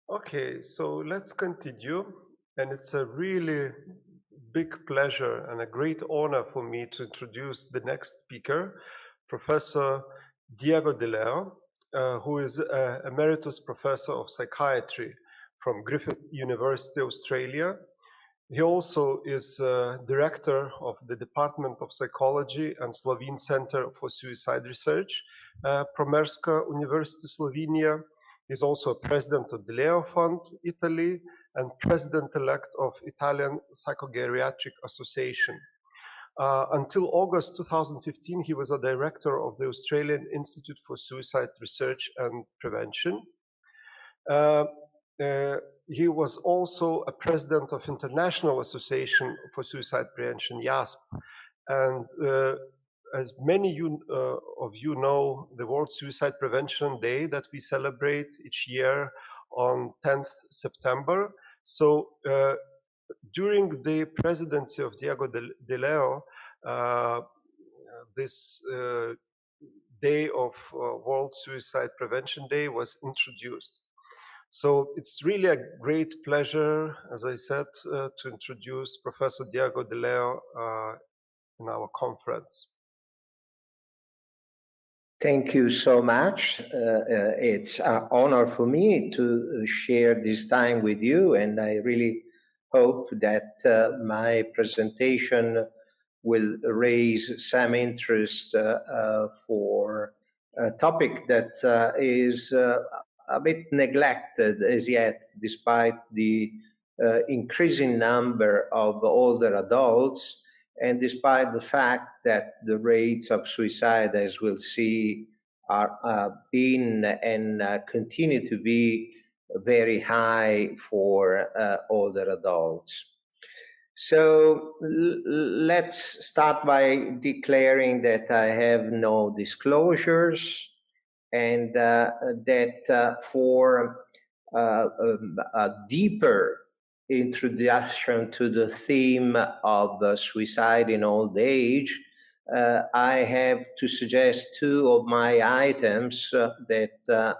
Okay, so let's continue. And it's a really big pleasure and a great honor for me to introduce the next speaker, Professor Diego De Leo, who is Emeritus Professor of Psychiatry from Griffith University, Australia. He also is Director of the Department of Psychology and Slovene Center for Suicide Research, Promerska University, Slovenia. He's also President of the Leo Fund, Italy, and President-elect of Italian Psychogeriatric Association. Until August 2015, he was a director of the Australian Institute for Suicide Research and Prevention. He was also a president of International Association for Suicide Prevention, YASP. And as many of you know, the World Suicide Prevention Day that we celebrate each year on 10th September. So during the presidency of Diego De Leo, this day of World Suicide Prevention Day was introduced. So it's really a great pleasure, as I said, to introduce Professor Diego De Leo in our conference. Thank you so much. It's an honor for me to share this time with you, and I really hope that my presentation will raise some interest for a topic that is a bit neglected as yet, despite the increasing number of older adults, and despite the fact that the rates of suicide, as we'll see, are been and continue to be very high for older adults. So let's start by declaring that I have no disclosures, and that for a deeper introduction to the theme of suicide in old age, I have to suggest two of my items that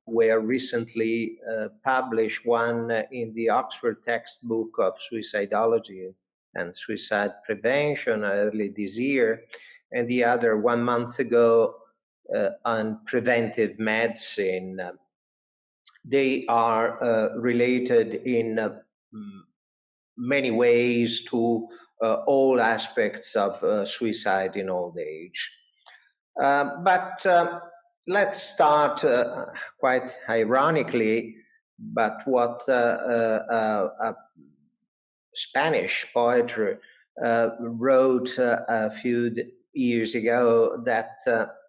were recently published, one in the Oxford textbook of suicidology and suicide prevention early this year, and the other 1 month ago on preventive medicine. They are related in many ways to all aspects of suicide in old age. But let's start quite ironically, but what Spanish poetry wrote a few years ago, that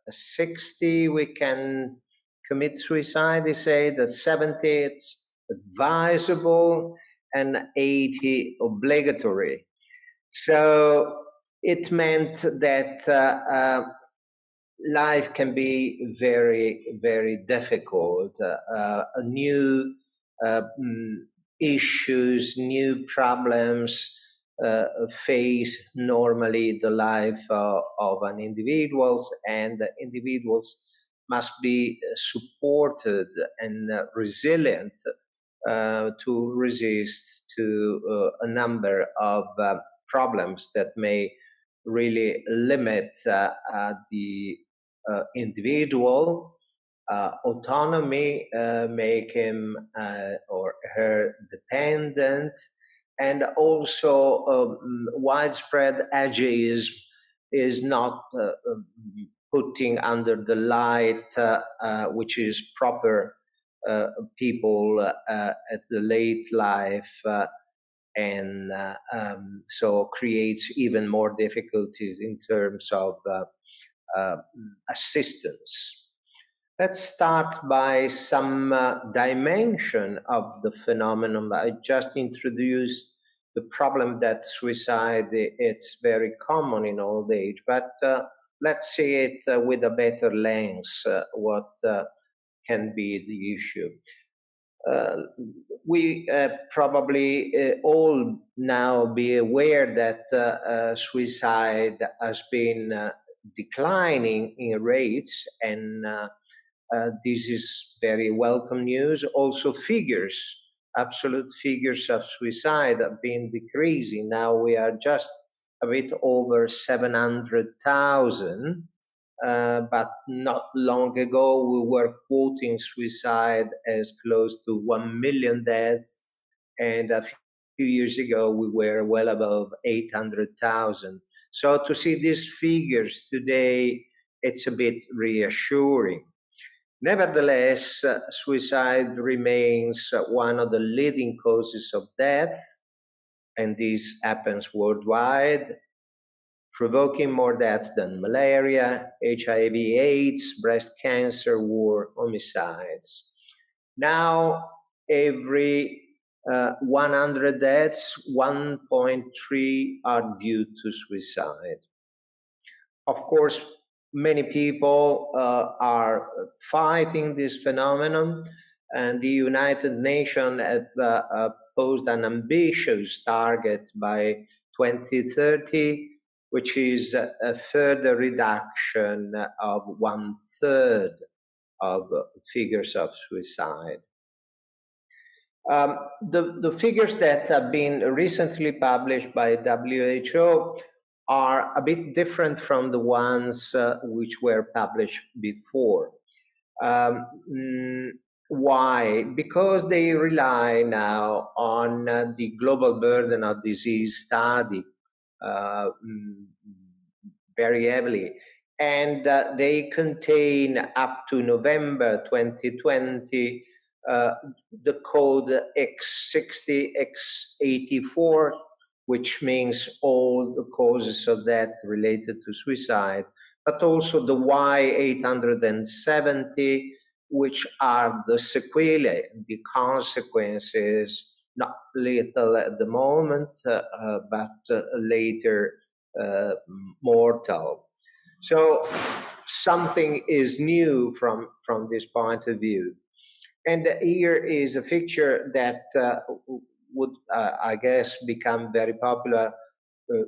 60 we can commit suicide. They say that 70 it's advisable and 80 obligatory. So it meant that life can be very, very difficult. New issues, new problems face normally the life of an individual, and individuals must be supported and resilient to resist to a number of problems that may really limit the individual autonomy, make him or her dependent, and also widespread ageism is not putting under the light which is proper people at the late life, and so creates even more difficulties in terms of assistance. Let's start by some dimension of the phenomenon. I just introduced the problem that suicide, it's very common in old age, but let's see it with a better lens, what can be the issue. We probably all now be aware that suicide has been declining in rates, and This is very welcome news. Also figures, absolute figures of suicide have been decreasing. Now we are just a bit over 700,000. But not long ago, we were quoting suicide as close to 1 million deaths. And a few years ago, we were well above 800,000. So to see these figures today, it's a bit reassuring. Nevertheless, suicide remains one of the leading causes of death, and this happens worldwide, provoking more deaths than malaria, HIV, AIDS, breast cancer, war, homicides. Now, every 100 deaths, 1.3 are due to suicide. Of course, many people are fighting this phenomenon, and the United Nations have posed an ambitious target by 2030, which is a further reduction of 1/3 of figures of suicide. The figures that have been recently published by WHO are a bit different from the ones which were published before. Why? Because they rely now on the global burden of disease study very heavily, and they contain up to November 2020 the code X60, X84, which means all the causes of death related to suicide, but also the Y870, which are the sequelae, the consequences, not lethal at the moment, but later mortal. So something is new from this point of view. And here is a picture that would, I guess, become very popular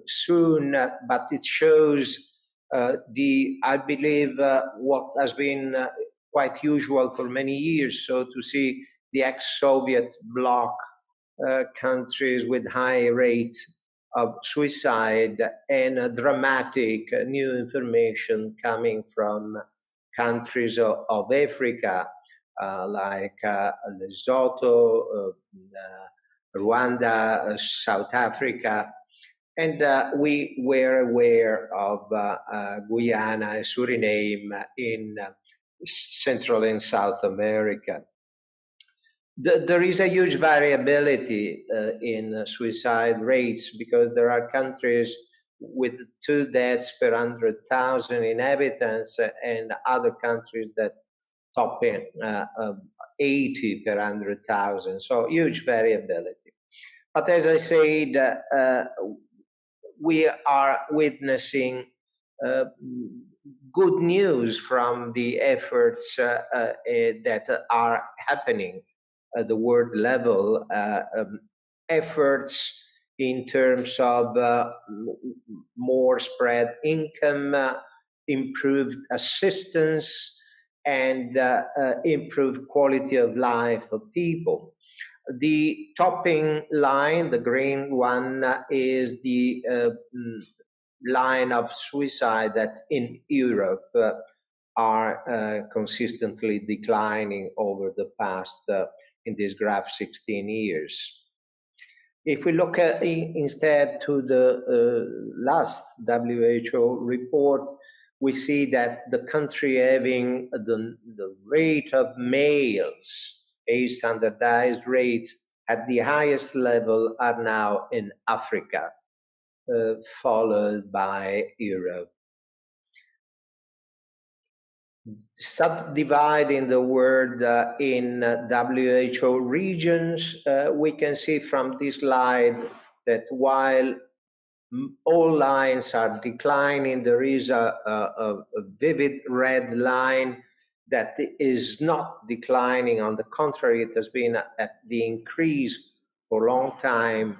soon, but it shows I believe, what has been quite usual for many years. So to see the ex-Soviet bloc countries with high rate of suicide and dramatic new information coming from countries of Africa, like Lesotho, Rwanda, South Africa, and we were aware of Guyana, Suriname in Central and South America. There is a huge variability in suicide rates, because there are countries with 2 deaths per 100,000 inhabitants and other countries that top in 80 per 100,000, so huge variability. But as I said, we are witnessing good news from the efforts that are happening at the world level, efforts in terms of more spread income, improved assistance, and improved quality of life of people. The topping line, the green one, is the line of suicide that in Europe are consistently declining over the past, in this graph, 16 years. If we look at instead to the last WHO report, we see that the country having the rate of males, a standardized rate at the highest level, are now in Africa, followed by Europe. Subdividing the world in WHO regions, we can see from this slide that while all lines are declining, there is a vivid red line that is not declining. On the contrary, it has been at the increase for a long time.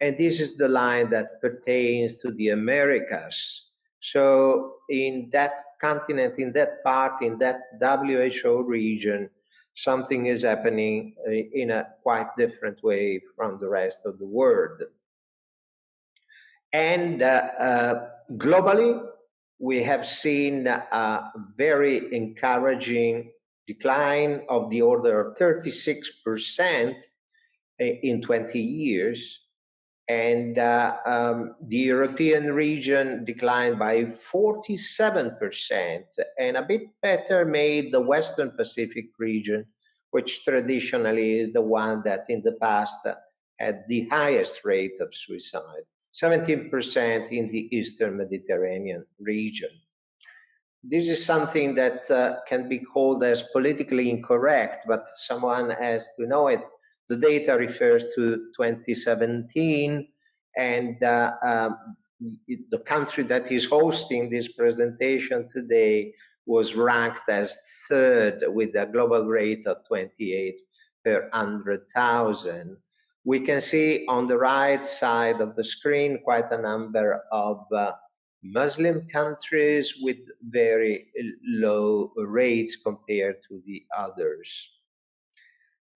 And this is the line that pertains to the Americas. So in that continent, in that part, in that WHO region, something is happening in a quite different way from the rest of the world. And globally, we have seen a very encouraging decline of the order of 36% in 20 years. And the European region declined by 47%, and a bit better made the Western Pacific region, which traditionally is the one that in the past had the highest rate of suicide, 17% in the Eastern Mediterranean region. This is something that can be called as politically incorrect, but someone has to know it. The data refers to 2017, and the country that is hosting this presentation today was ranked as third with a global rate of 28 per 100,000. We can see on the right side of the screen quite a number of Muslim countries with very low rates compared to the others.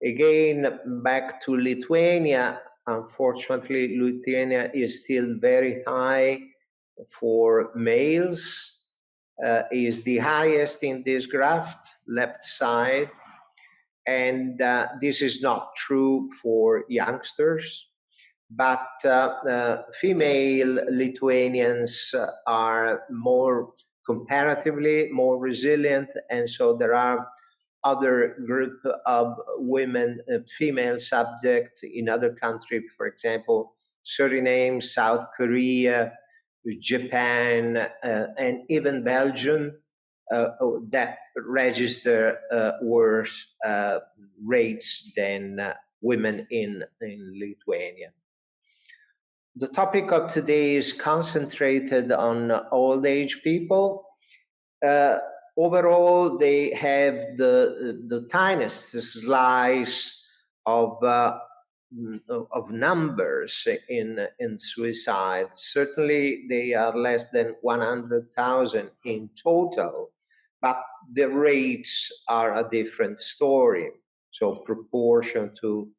Again, back to Lithuania. Unfortunately, Lithuania is still very high for males, is the highest in this graph, left side. And this is not true for youngsters, but female Lithuanians are more comparatively more resilient, and so there are other group of women, female subjects in other countries, for example, Suriname, South Korea, Japan, and even Belgium, that register worse rates than women in Lithuania. The topic of today is concentrated on old age people. Overall, they have the tiniest slice of numbers in suicide. Certainly, they are less than 100,000 in total, but the rates are a different story. So, proportion to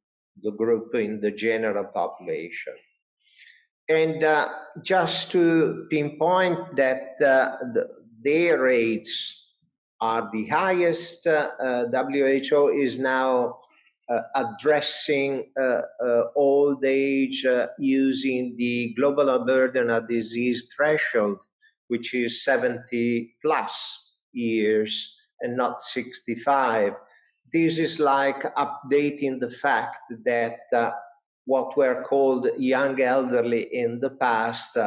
the group in the general population. And just to pinpoint that their rates are the highest, WHO is now addressing old age using the global burden of disease threshold, which is 70 plus years and not 65. This is like updating the fact that what were called young elderly in the past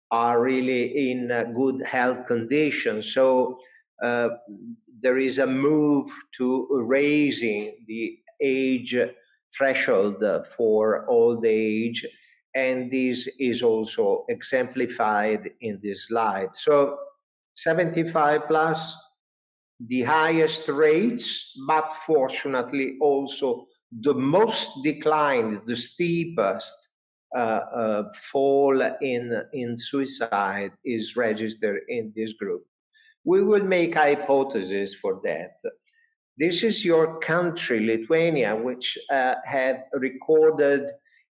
are really in good health condition. So there is a move to raising the age threshold for old age, and this is also exemplified in this slide. So 75 plus, the highest rates, but fortunately also the most declined, the steepest fall in suicide is registered in this group. We will make hypotheses for that. This is your country, Lithuania, which had recorded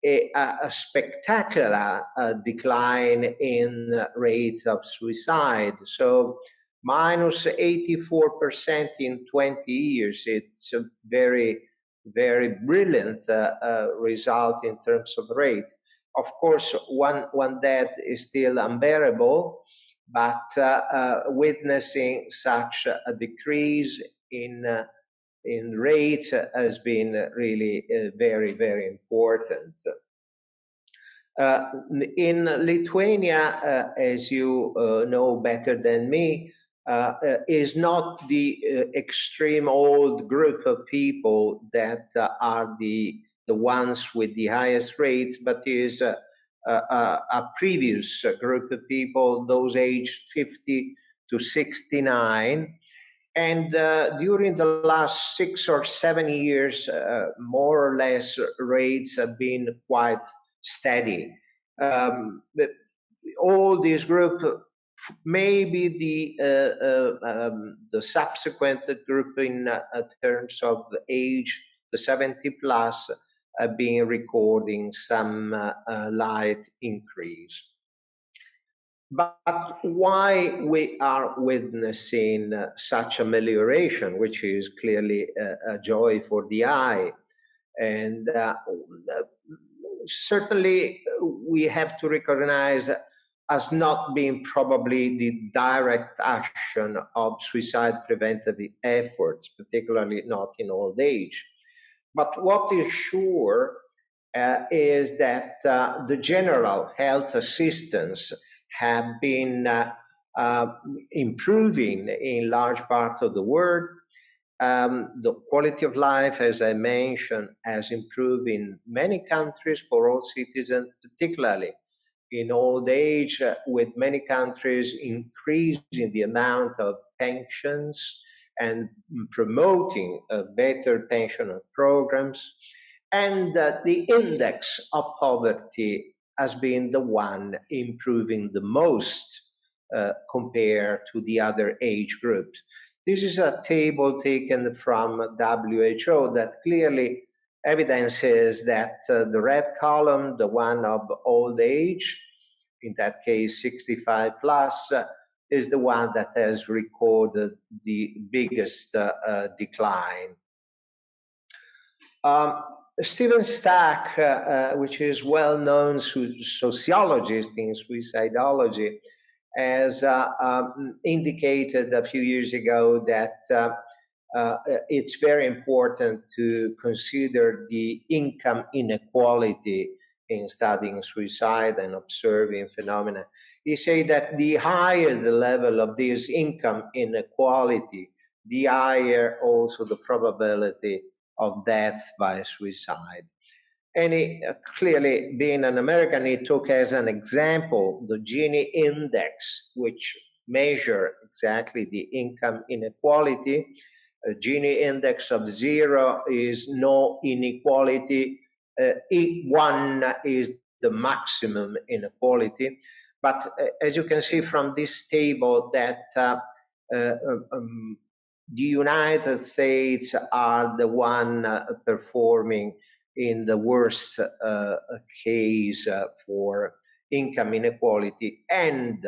a spectacular decline in rate of suicide. So minus 84% in 20 years. It's a very, very brilliant result in terms of rate. Of course, one death is still unbearable, but witnessing such a decrease in rate has been really very, very important. In Lithuania, as you know better than me, is not the extreme old group of people that are the ones with the highest rates, but is a previous group of people, those aged 50 to 69. And during the last 6 or 7 years, more or less, rates have been quite steady. All this group, maybe the subsequent group in terms of age, the 70 plus, have been recording some light increase. But why we are witnessing such amelioration, which is clearly a joy for the eye, and certainly we have to recognize as not being probably the direct action of suicide preventive efforts, particularly not in old age. But what is sure is that the general health assistance have been improving in large part of the world. The quality of life, as I mentioned, has improved in many countries for all citizens, particularly in old age, with many countries increasing the amount of pensions and promoting better pension programs. And the index of poverty has been the one improving the most compared to the other age groups. This is a table taken from WHO that clearly evidences that the red column, the one of old age, in that case 65 plus, is the one that has recorded the biggest decline. Stephen Stack, which is well-known sociologist in suicidology, has indicated a few years ago that it's very important to consider the income inequality in studying suicide and observing phenomena. He said that the higher the level of this income inequality, the higher also the probability of death by suicide. And he, clearly, being an American, he took as an example the Gini index, which measure exactly the income inequality. A Gini index of 0 is no inequality. 1 is the maximum inequality. But as you can see from this table, that the United States are the one performing in the worst case for income inequality. And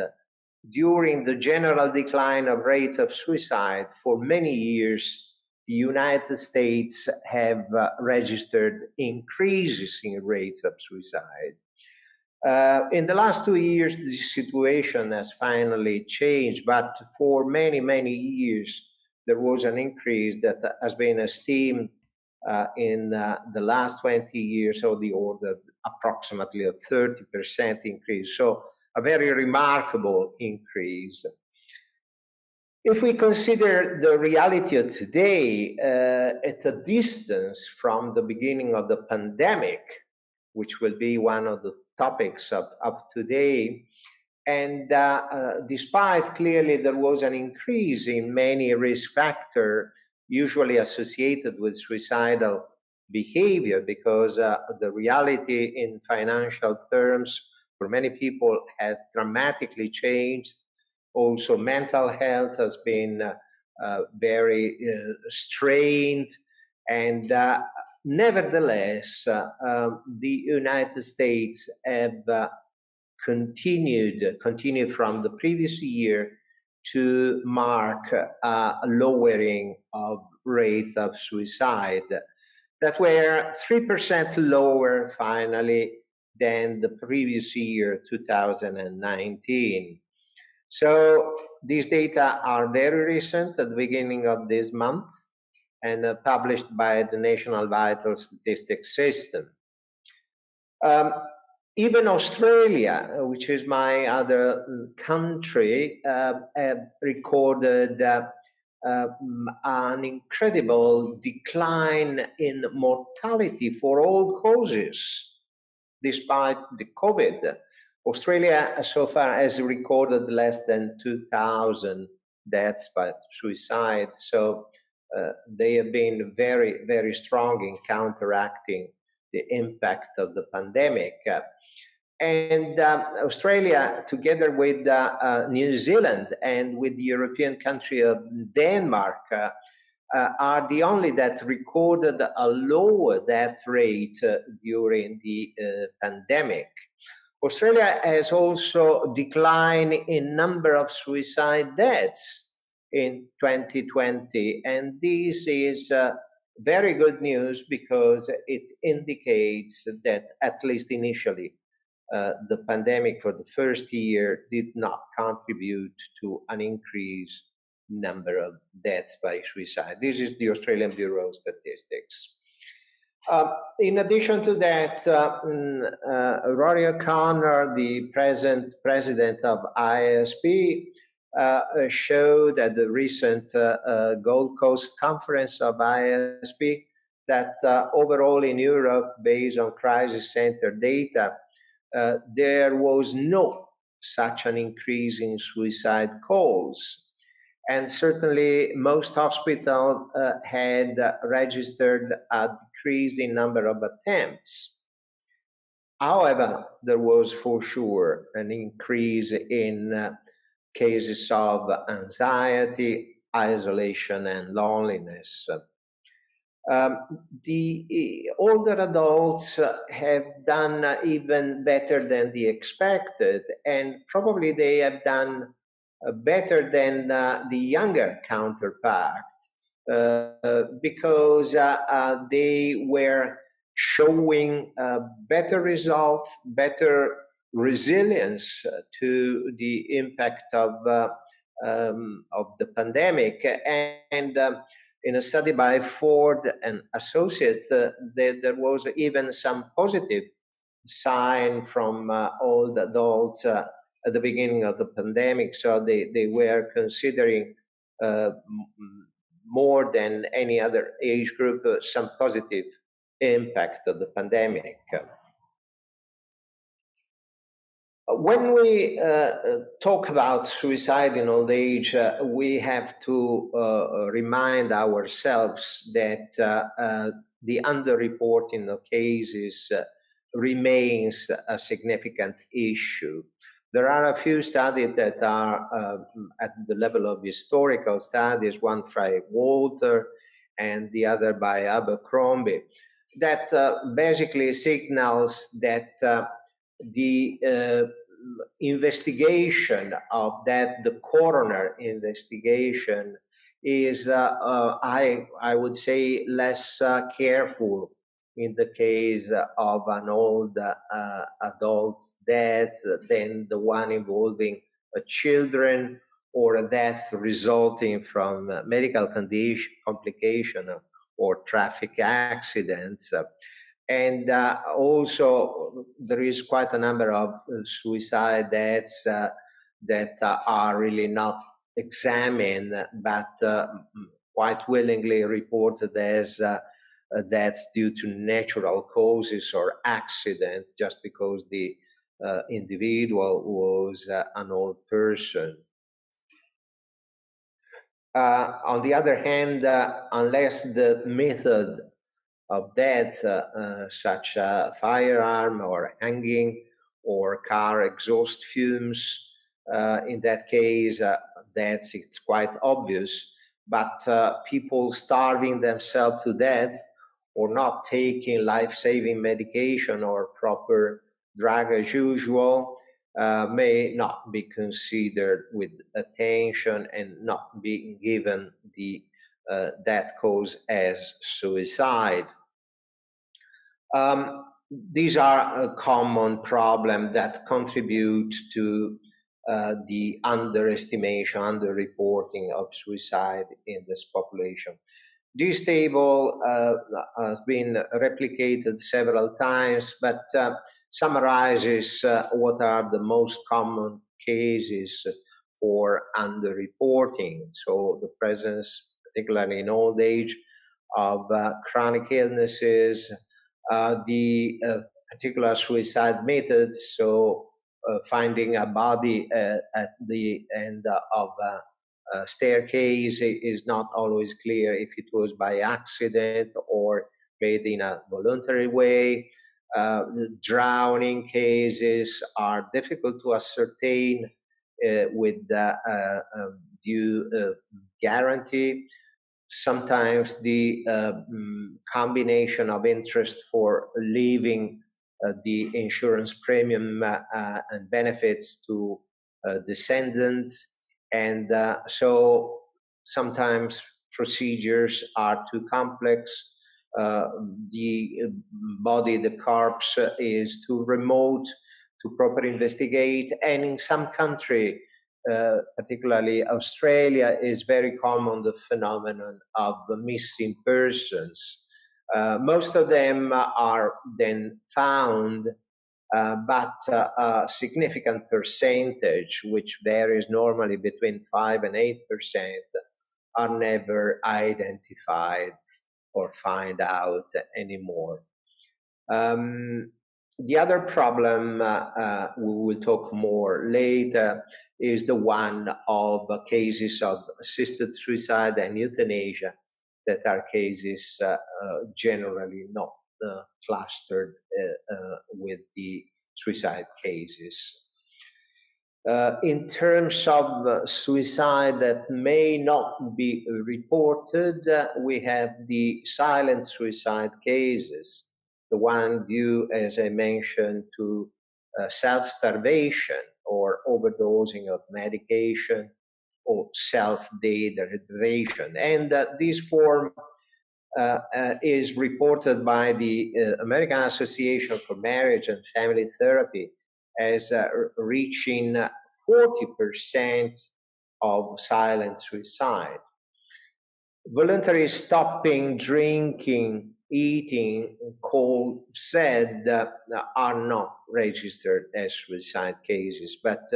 during the general decline of rates of suicide for many years, the United States have registered increases in rates of suicide. In the last 2 years, the situation has finally changed, but for many, many years, there was an increase that has been esteemed in the last 20 years of the order approximately a 30% increase. So a very remarkable increase. If we consider the reality of today at a distance from the beginning of the pandemic, which will be one of the topics of today, and despite clearly there was an increase in many risk factors usually associated with suicidal behavior, because the reality in financial terms for many people has dramatically changed. Also, mental health has been very strained, and nevertheless, the United States have continued from the previous year to mark a lowering of rate of suicide that were 3% lower finally than the previous year, 2019. So these data are very recent, at the beginning of this month, and published by the National Vital Statistics System. Even Australia, which is my other country, have recorded an incredible decline in mortality for all causes, despite the COVID. Australia so far has recorded less than 2,000 deaths by suicide. So they have been very, very strong in counteracting the impact of the pandemic. And Australia, together with New Zealand and with the European country of Denmark, are the only that recorded a lower death rate during the pandemic. Australia has also declined in number of suicide deaths in 2020, and this is very good news because it indicates that, at least initially, the pandemic for the first year did not contribute to an increased number of deaths by suicide. This is the Australian Bureau of Statistics. In addition to that, Rory O'Connor, the present president of IASP, showed at the recent Gold Coast conference of IASP that overall in Europe, based on crisis center data, there was no such an increase in suicide calls. And certainly most hospitals had registered a decrease in number of attempts. However, there was for sure an increase in cases of anxiety, isolation, and loneliness. The older adults have done even better than they expected, and probably they have done better than the younger counterpart because they were showing better results, better resilience to the impact of the pandemic. And in a study by Ford and Associate, there was even some positive sign from old adults at the beginning of the pandemic. So they were considering more than any other age group some positive impact of the pandemic. When we talk about suicide in old age, we have to remind ourselves that the underreporting of cases remains a significant issue. There are a few studies that are at the level of historical studies, one by Walter and the other by Abercrombie, that basically signals that the investigation of that, the coroner investigation, is, I would say, less careful in the case of an old adult death than the one involving children or a death resulting from medical condition, complication, or traffic accidents. And also, there is quite a number of suicide deaths that are really not examined, but quite willingly reported as deaths due to natural causes or accident, just because the individual was an old person. On the other hand, unless the method of death, such as firearm or hanging or car exhaust fumes, in that case, death is quite obvious. But people starving themselves to death or not taking life-saving medication or proper drug as usual may not be considered with attention and not being given the death cause as suicide. These are a common problem that contribute to the underestimation, underreporting of suicide in this population. This table has been replicated several times, but summarizes what are the most common cases for underreporting. So the presence, particularly in old age, of chronic illnesses, the particular suicide methods, so finding a body at the end of a staircase is not always clear if it was by accident or made in a voluntary way. Drowning cases are difficult to ascertain with due guarantee. Sometimes the combination of interest for leaving the insurance premium and benefits to descendants, and so sometimes procedures are too complex. The body, the corpse, is too remote to properly investigate, and in some country, particularly Australia, is very common the phenomenon of missing persons. Most of them are then found, but a significant percentage, which varies normally between 5 and 8%, are never identified or find out anymore. The other problem, we will talk more later, is the one of cases of assisted suicide and euthanasia that are cases generally not clustered with the suicide cases. In terms of suicide that may not be reported, we have the silent suicide cases, the one due, as I mentioned, to self-starvation or overdosing of medication or self-degradation. And this form is reported by the American Association for Marriage and Family Therapy as reaching 40% of silent suicide. Voluntary stopping drinking, eating, cold, said are not registered as suicide cases, but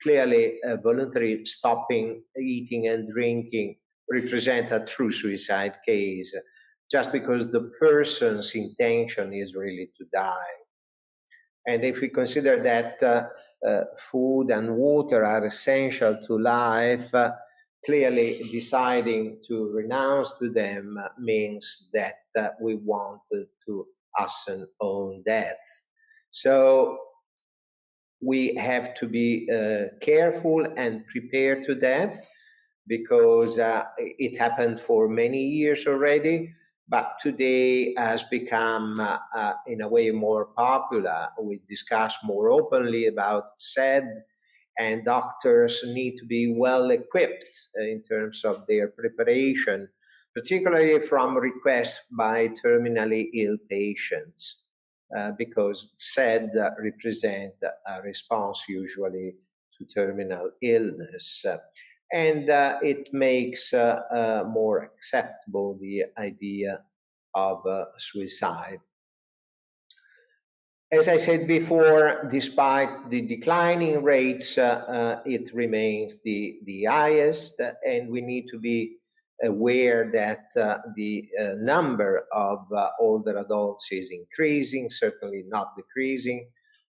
clearly voluntary stopping eating and drinking represent a true suicide case, just because the person's intention is really to die. And if we consider that food and water are essential to life, clearly deciding to renounce to them means that we want to hasten own death. So we have to be careful and prepared to that, because it happened for many years already, but today has become in a way more popular. We discuss more openly about SED, and doctors need to be well equipped in terms of their preparation, particularly from requests by terminally ill patients, because SED represent a response usually to terminal illness. And it makes more acceptable the idea of suicide. As I said before, despite the declining rates, it remains the highest, and we need to be aware that the number of older adults is increasing, certainly not decreasing.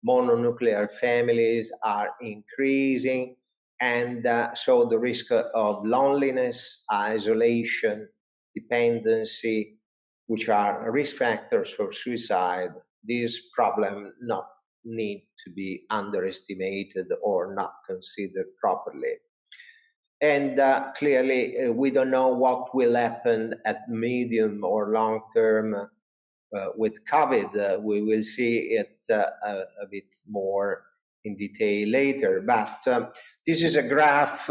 Mononuclear families are increasing, and so the risk of loneliness, isolation, dependency, which are risk factors for suicide, this problem not need to be underestimated or not considered properly. And clearly, we don't know what will happen at medium or long term with COVID. We will see it a bit more in detail later. But this is a graph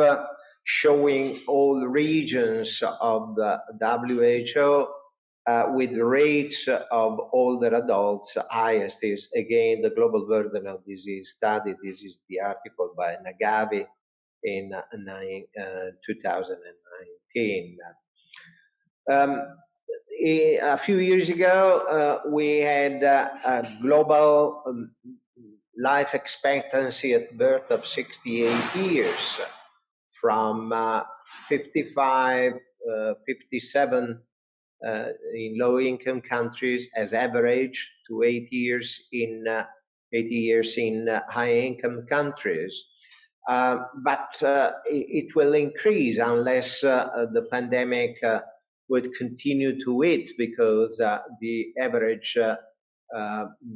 showing all regions of the WHO with rates of older adults. Highest is, again, the Global Burden of Disease Study. This is the article by Nagavi in 2019. A few years ago, we had a global life expectancy at birth of 68 years, from 55, 57 in low-income countries as average to 8 years in high-income countries. But it will increase unless the pandemic would continue to hit, because the average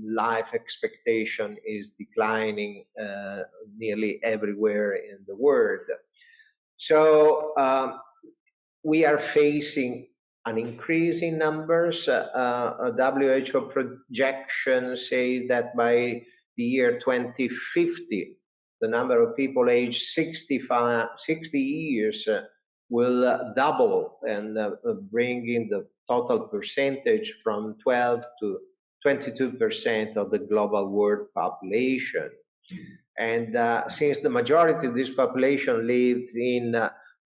life expectation is declining nearly everywhere in the world. So we are facing an increase in numbers. A WHO projection says that by the year 2050, the number of people aged 60 years will double, and bringing the total percentage from 12 to 22% of the global world population. And since the majority of this population lives in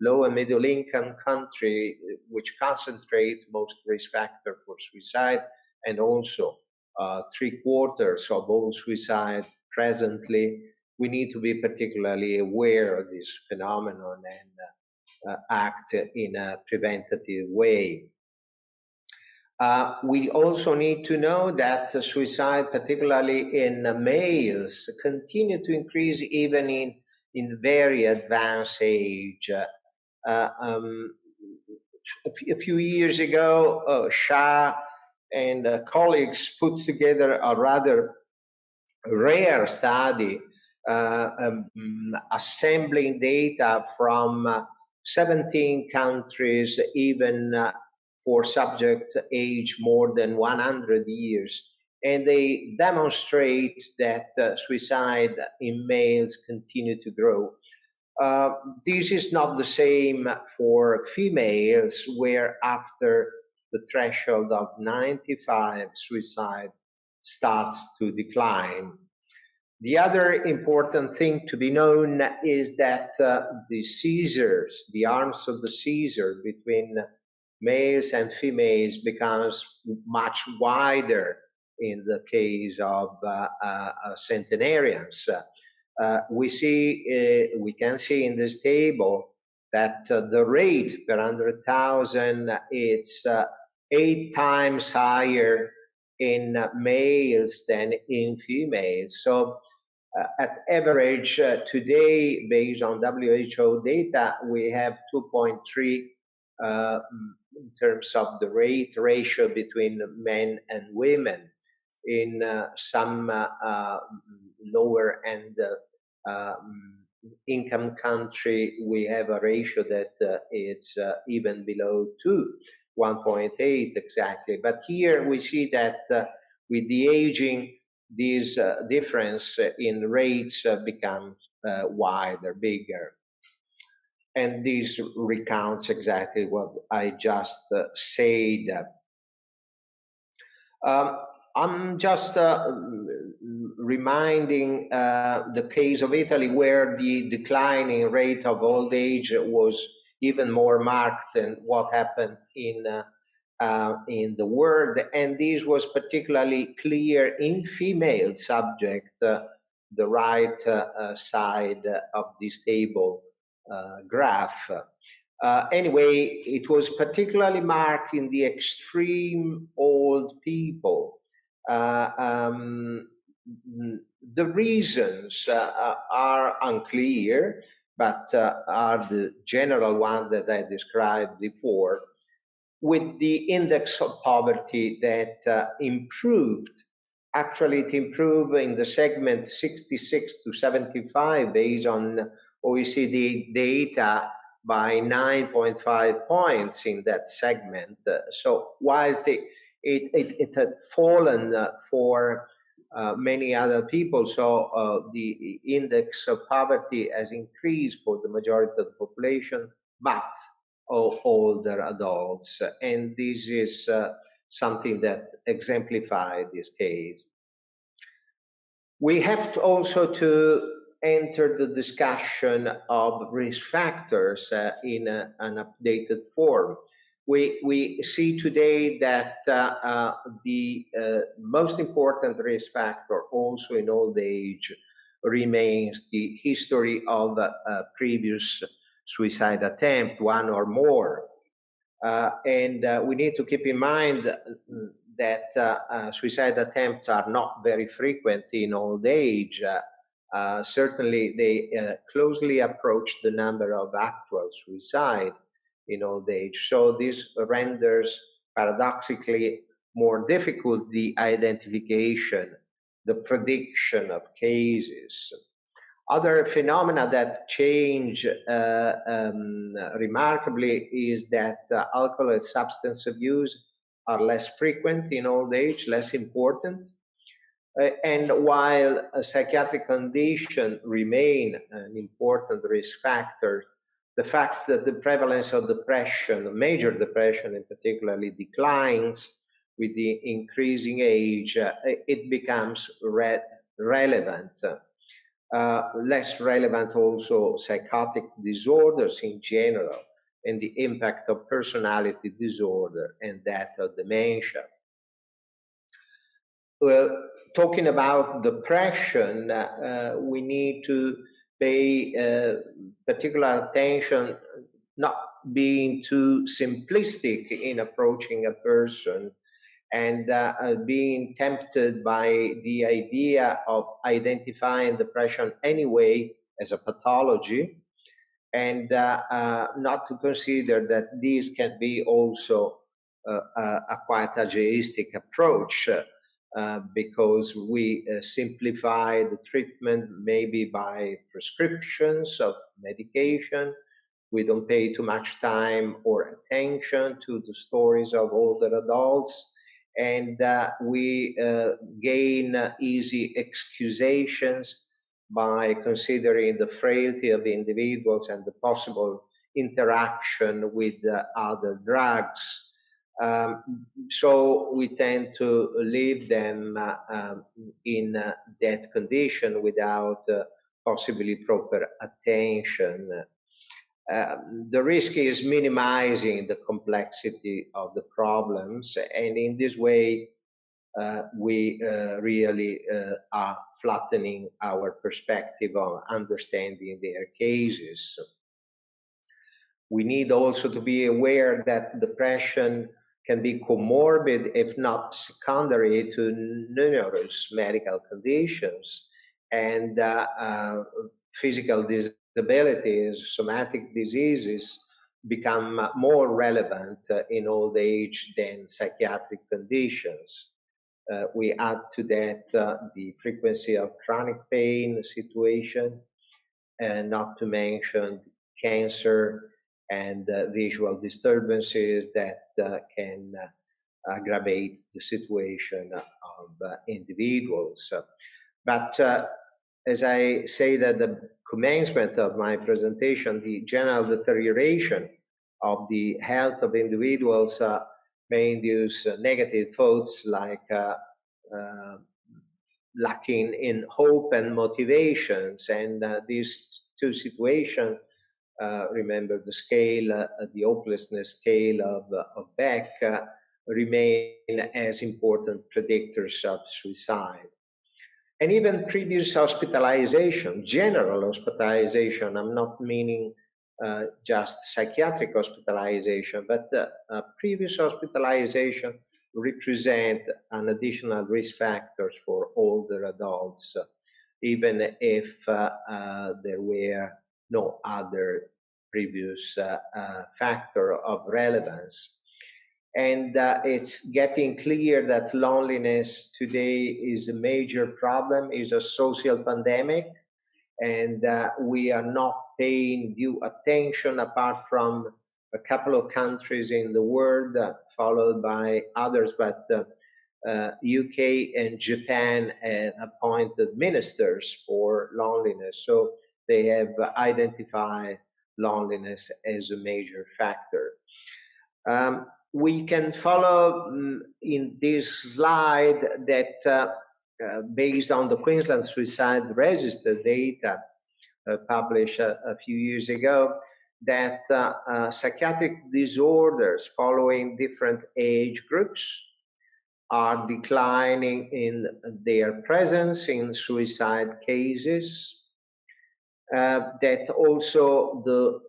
low and middle income country, which concentrate most risk factor for suicide, and also 3/4 of all suicide presently, we need to be particularly aware of this phenomenon and act in a preventative way. We also need to know that suicide, particularly in males, continue to increase even in very advanced age. A few years ago, Shah and colleagues put together a rather rare study assembling data from 17 countries, even for subjects aged more than 100 years. And they demonstrate that suicide in males continue to grow. This is not the same for females, where after the threshold of 95, suicide starts to decline. The other important thing to be known is that the seizures, the arms of the seizure between males and females becomes much wider in the case of centenarians. We can see in this table that the rate per 100,000, it's 8 times higher in males than in females. So at average today, based on WHO data, we have 2.3 in terms of the rate ratio between men and women. In some lower end income country, we have a ratio that it's even below 2, 1.8 exactly. But here we see that with the aging, this difference in rates becomes wider, bigger. And this recounts exactly what I just said. I'm just reminding the case of Italy, where the declining rate of old age was even more marked than what happened in the world. And this was particularly clear in female subject, the right side of this table graph. Anyway, it was particularly marked in the extreme old people. The reasons are unclear, but are the general one that I described before, with the index of poverty that improved. Actually, it improved in the segment 66 to 75 based on OECD data by 9.5 points in that segment. So whilst it had fallen for many other people, so the index of poverty has increased for the majority of the population, but older adults. And this is something that exemplifies this case. We have to also to enter the discussion of risk factors in an updated form. We see today that the most important risk factor also in old age remains the history of previous suicide attempt, one or more. And we need to keep in mind that suicide attempts are not very frequent in old age. Certainly, they closely approach the number of actual suicide in old age. So this renders, paradoxically, more difficult the identification, the prediction of cases. Other phenomena that change remarkably is that alcohol and substance abuse are less frequent in old age, less important. And while a psychiatric condition remain an important risk factor, the fact that the prevalence of depression, major depression in particularly, declines with the increasing age, it becomes relevant. Less relevant also psychotic disorders in general, and the impact of personality disorder and that of dementia. Talking about depression, we need to pay particular attention, not being too simplistic in approaching a person, and being tempted by the idea of identifying depression anyway as a pathology, and not to consider that this can be also a quite ageistic approach, because we simplify the treatment maybe by prescriptions of medication. We don't pay too much time or attention to the stories of older adults, and we gain easy excusations by considering the frailty of individuals and the possible interaction with other drugs. So we tend to leave them in that condition without possibly proper attention. The risk is minimizing the complexity of the problems, and in this way we really are flattening our perspective on understanding their cases. We need also to be aware that depression can be comorbid, if not secondary, to numerous medical conditions, and physical disabilities, somatic diseases become more relevant in old age than psychiatric conditions. We add to that the frequency of chronic pain situation, and not to mention cancer and visual disturbances that can aggravate the situation of individuals. But as I said at the commencement of my presentation, the general deterioration of the health of individuals may induce negative thoughts like lacking in hope and motivations, and these two situations, remember the scale, the hopelessness scale of Beck, remain as important predictors of suicide. And even previous hospitalization, general hospitalization, I'm not meaning just psychiatric hospitalization, but previous hospitalization represent an additional risk factors for older adults, even if there were no other previous factor of relevance. And it's getting clear that loneliness today is a major problem, is a social pandemic, and we are not paying due attention, apart from a couple of countries in the world, followed by others, but UK and Japan have appointed ministers for loneliness. So they have identified loneliness as a major factor. We can follow in this slide that based on the Queensland Suicide Register data published a few years ago, that psychiatric disorders following different age groups are declining in their presence in suicide cases, that also the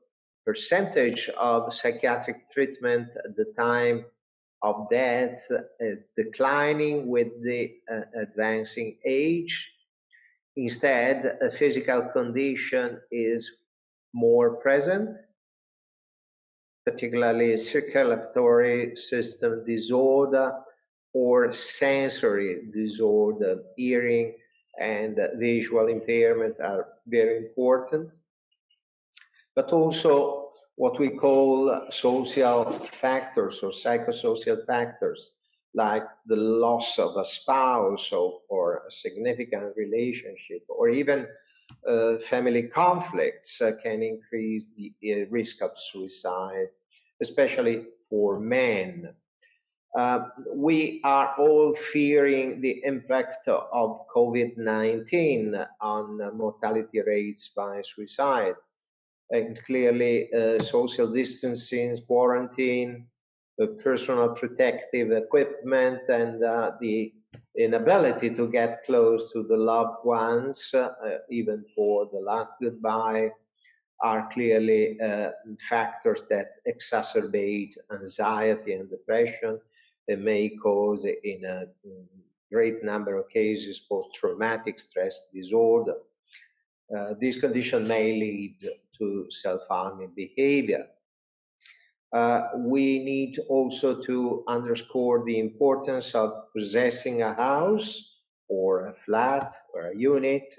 percentage of psychiatric treatment at the time of death is declining with the advancing age. Instead, a physical condition is more present, particularly circulatory system disorder, or sensory disorder, hearing and visual impairment are very important, but also what we call social factors or psychosocial factors, like the loss of a spouse or a significant relationship, or even family conflicts can increase the risk of suicide, especially for men. We are all fearing the impact of COVID-19 on mortality rates by suicide. And clearly, social distancing, quarantine, personal protective equipment, and the inability to get close to the loved ones, even for the last goodbye, are clearly factors that exacerbate anxiety and depression. They may cause, in a great number of cases, post-traumatic stress disorder. This condition may lead to self-harming behavior. We need also to underscore the importance of possessing a house or a flat or a unit,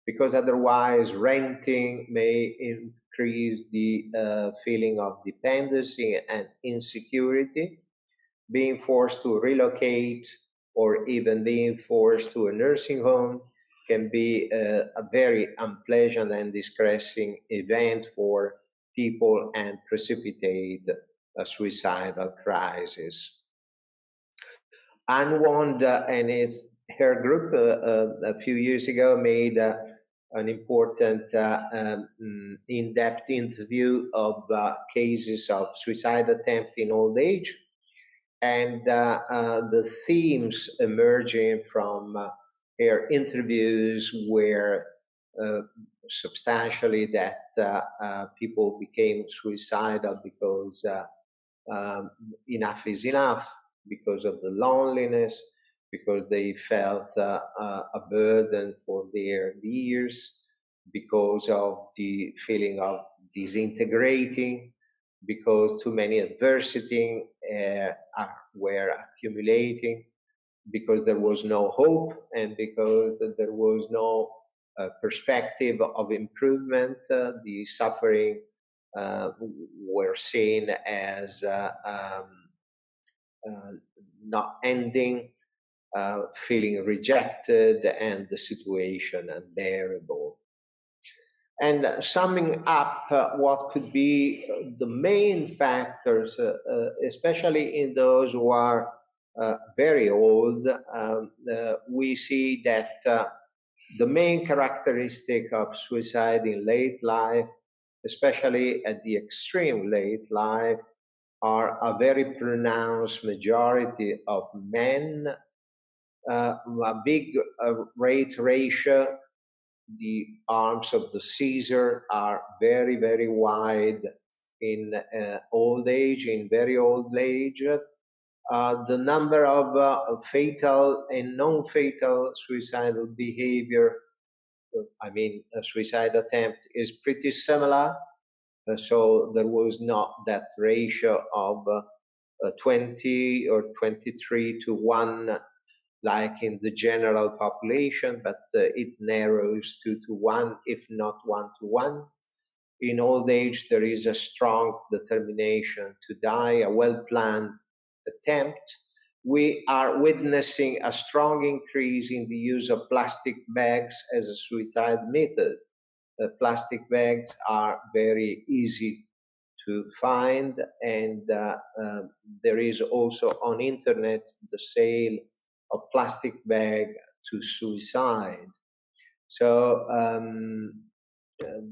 because otherwise renting may increase the feeling of dependency and insecurity. Being forced to relocate or even being forced to a nursing home can be a very unpleasant and distressing event for people and precipitate a suicidal crisis. Anne Wand and her group a few years ago made an important in-depth interview of cases of suicide attempt in old age, and the themes emerging from her interviews were substantially that people became suicidal because enough is enough, because of the loneliness, because they felt a burden for their years, because of the feeling of disintegrating, because too many adversity were accumulating, because there was no hope, and because there was no perspective of improvement. The suffering were seen as not ending, feeling rejected, and the situation unbearable. And summing up what could be the main factors, especially in those who are very old, we see that the main characteristic of suicide in late life, especially at the extreme late life, are a very pronounced majority of men, a big rate ratio. The arms of the Caesar are very, very wide in old age, in very old age. The number of fatal and non-fatal suicidal behavior, a suicide attempt, is pretty similar. So there was not that ratio of 20 or 23 to 1 like in the general population, but it narrows to 1, if not 1 to 1. In old age, there is a strong determination to die, a well-planned attempt. We are witnessing a strong increase in the use of plastic bags as a suicide method. Plastic bags are very easy to find, and there is also on internet the sale of plastic bag to suicide. So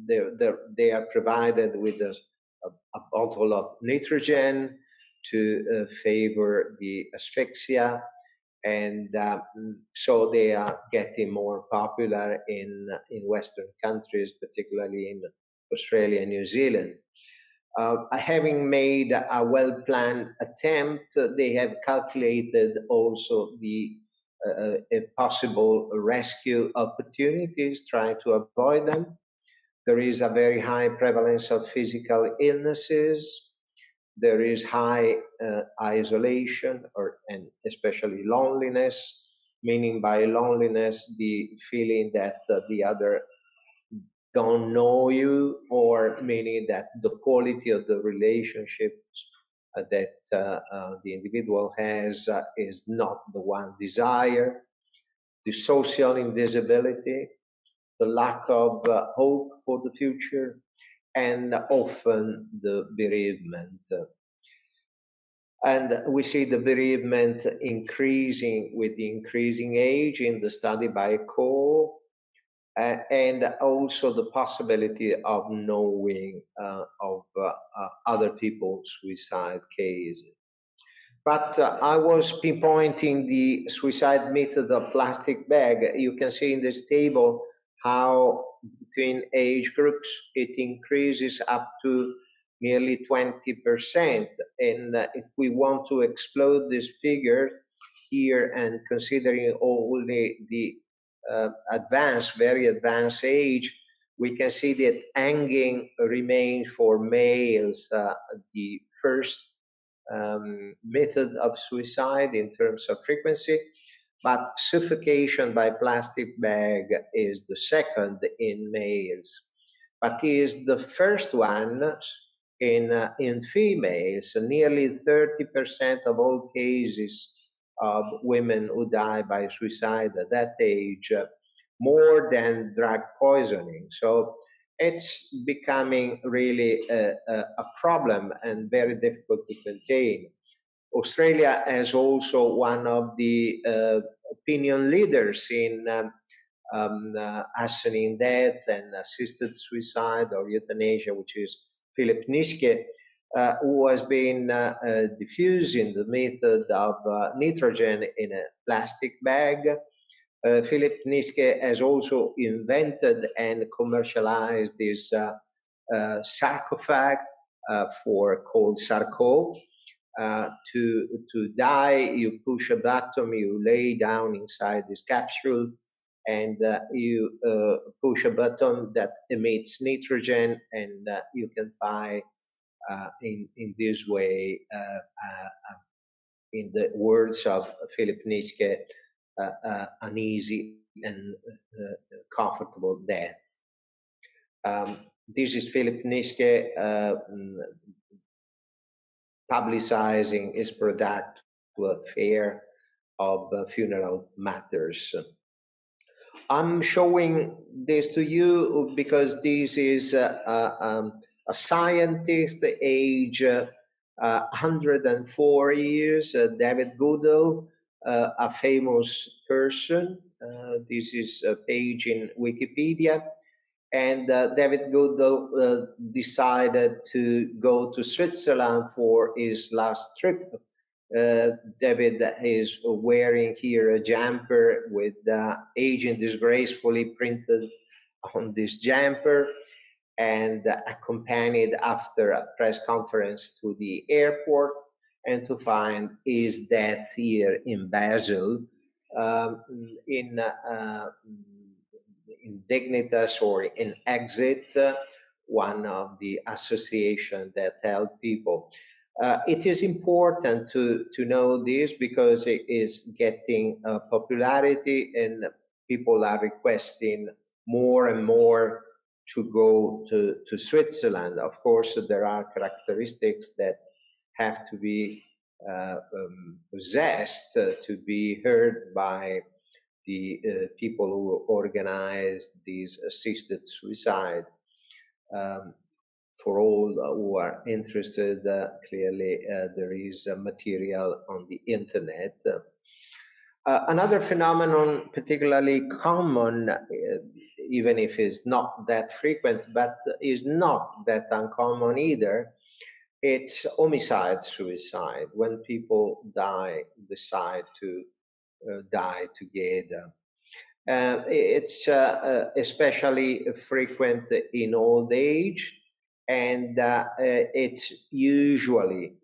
they are provided with a bottle of nitrogen to favor the asphyxia, and so they are getting more popular in Western countries, particularly in Australia and New Zealand. Having made a well-planned attempt, they have calculated also the possible rescue opportunities, trying to avoid them. There is a very high prevalence of physical illnesses. there is high isolation and especially loneliness, meaning by loneliness the feeling that the other don't know you, or meaning that the quality of the relationships that the individual has is not the one desired, the social invisibility, the lack of hope for the future, and often the bereavement. And we see the bereavement increasing with the increasing age in the study by Cole, and also the possibility of knowing of other people's suicide cases. But I was pinpointing the suicide method of plastic bag. You can see in this table how between age groups it increases up to nearly 20%. And if we want to explode this figure here and considering only the very advanced age, we can see that hanging remains for males the first method of suicide in terms of frequency, but suffocation by plastic bag is the second in males, but is the first one in females. So nearly 30% of all cases of women who die by suicide at that age, more than drug poisoning. So it's becoming really a problem and very difficult to contain. Australia is also one of the opinion leaders in hastening death and assisted suicide or euthanasia, which is Philip Nischke, who has been diffusing the method of nitrogen in a plastic bag. Philip Nischke has also invented and commercialized this sarcophag called Sarco. To die, you push a button, you lay down inside this capsule, and you push a button that emits nitrogen, and you can find in this way, in the words of Philip Nischke, an easy and comfortable death. This is Philip Nischke publicizing his product to a fair of funeral matters. I'm showing this to you because this is a scientist, age 104 years, David Goodall, a famous person. This is a page in Wikipedia. And David Goodall decided to go to Switzerland for his last trip. David is wearing here a jumper with aging disgracefully printed on this jumper, and accompanied after a press conference to the airport, and to find his death here in Basel, in Dignitas or in Exit, one of the associations that help people. It is important to know this because it is getting popularity, and people are requesting more and more to go to Switzerland. Of course, there are characteristics that have to be possessed to be heard by the people who organize these assisted suicide. For all who are interested, clearly there is material on the internet. Another phenomenon particularly common, even if it's not that frequent, but is not that uncommon either, it's homicide suicide, when people decide to die together. It's especially frequent in old age, and it's usually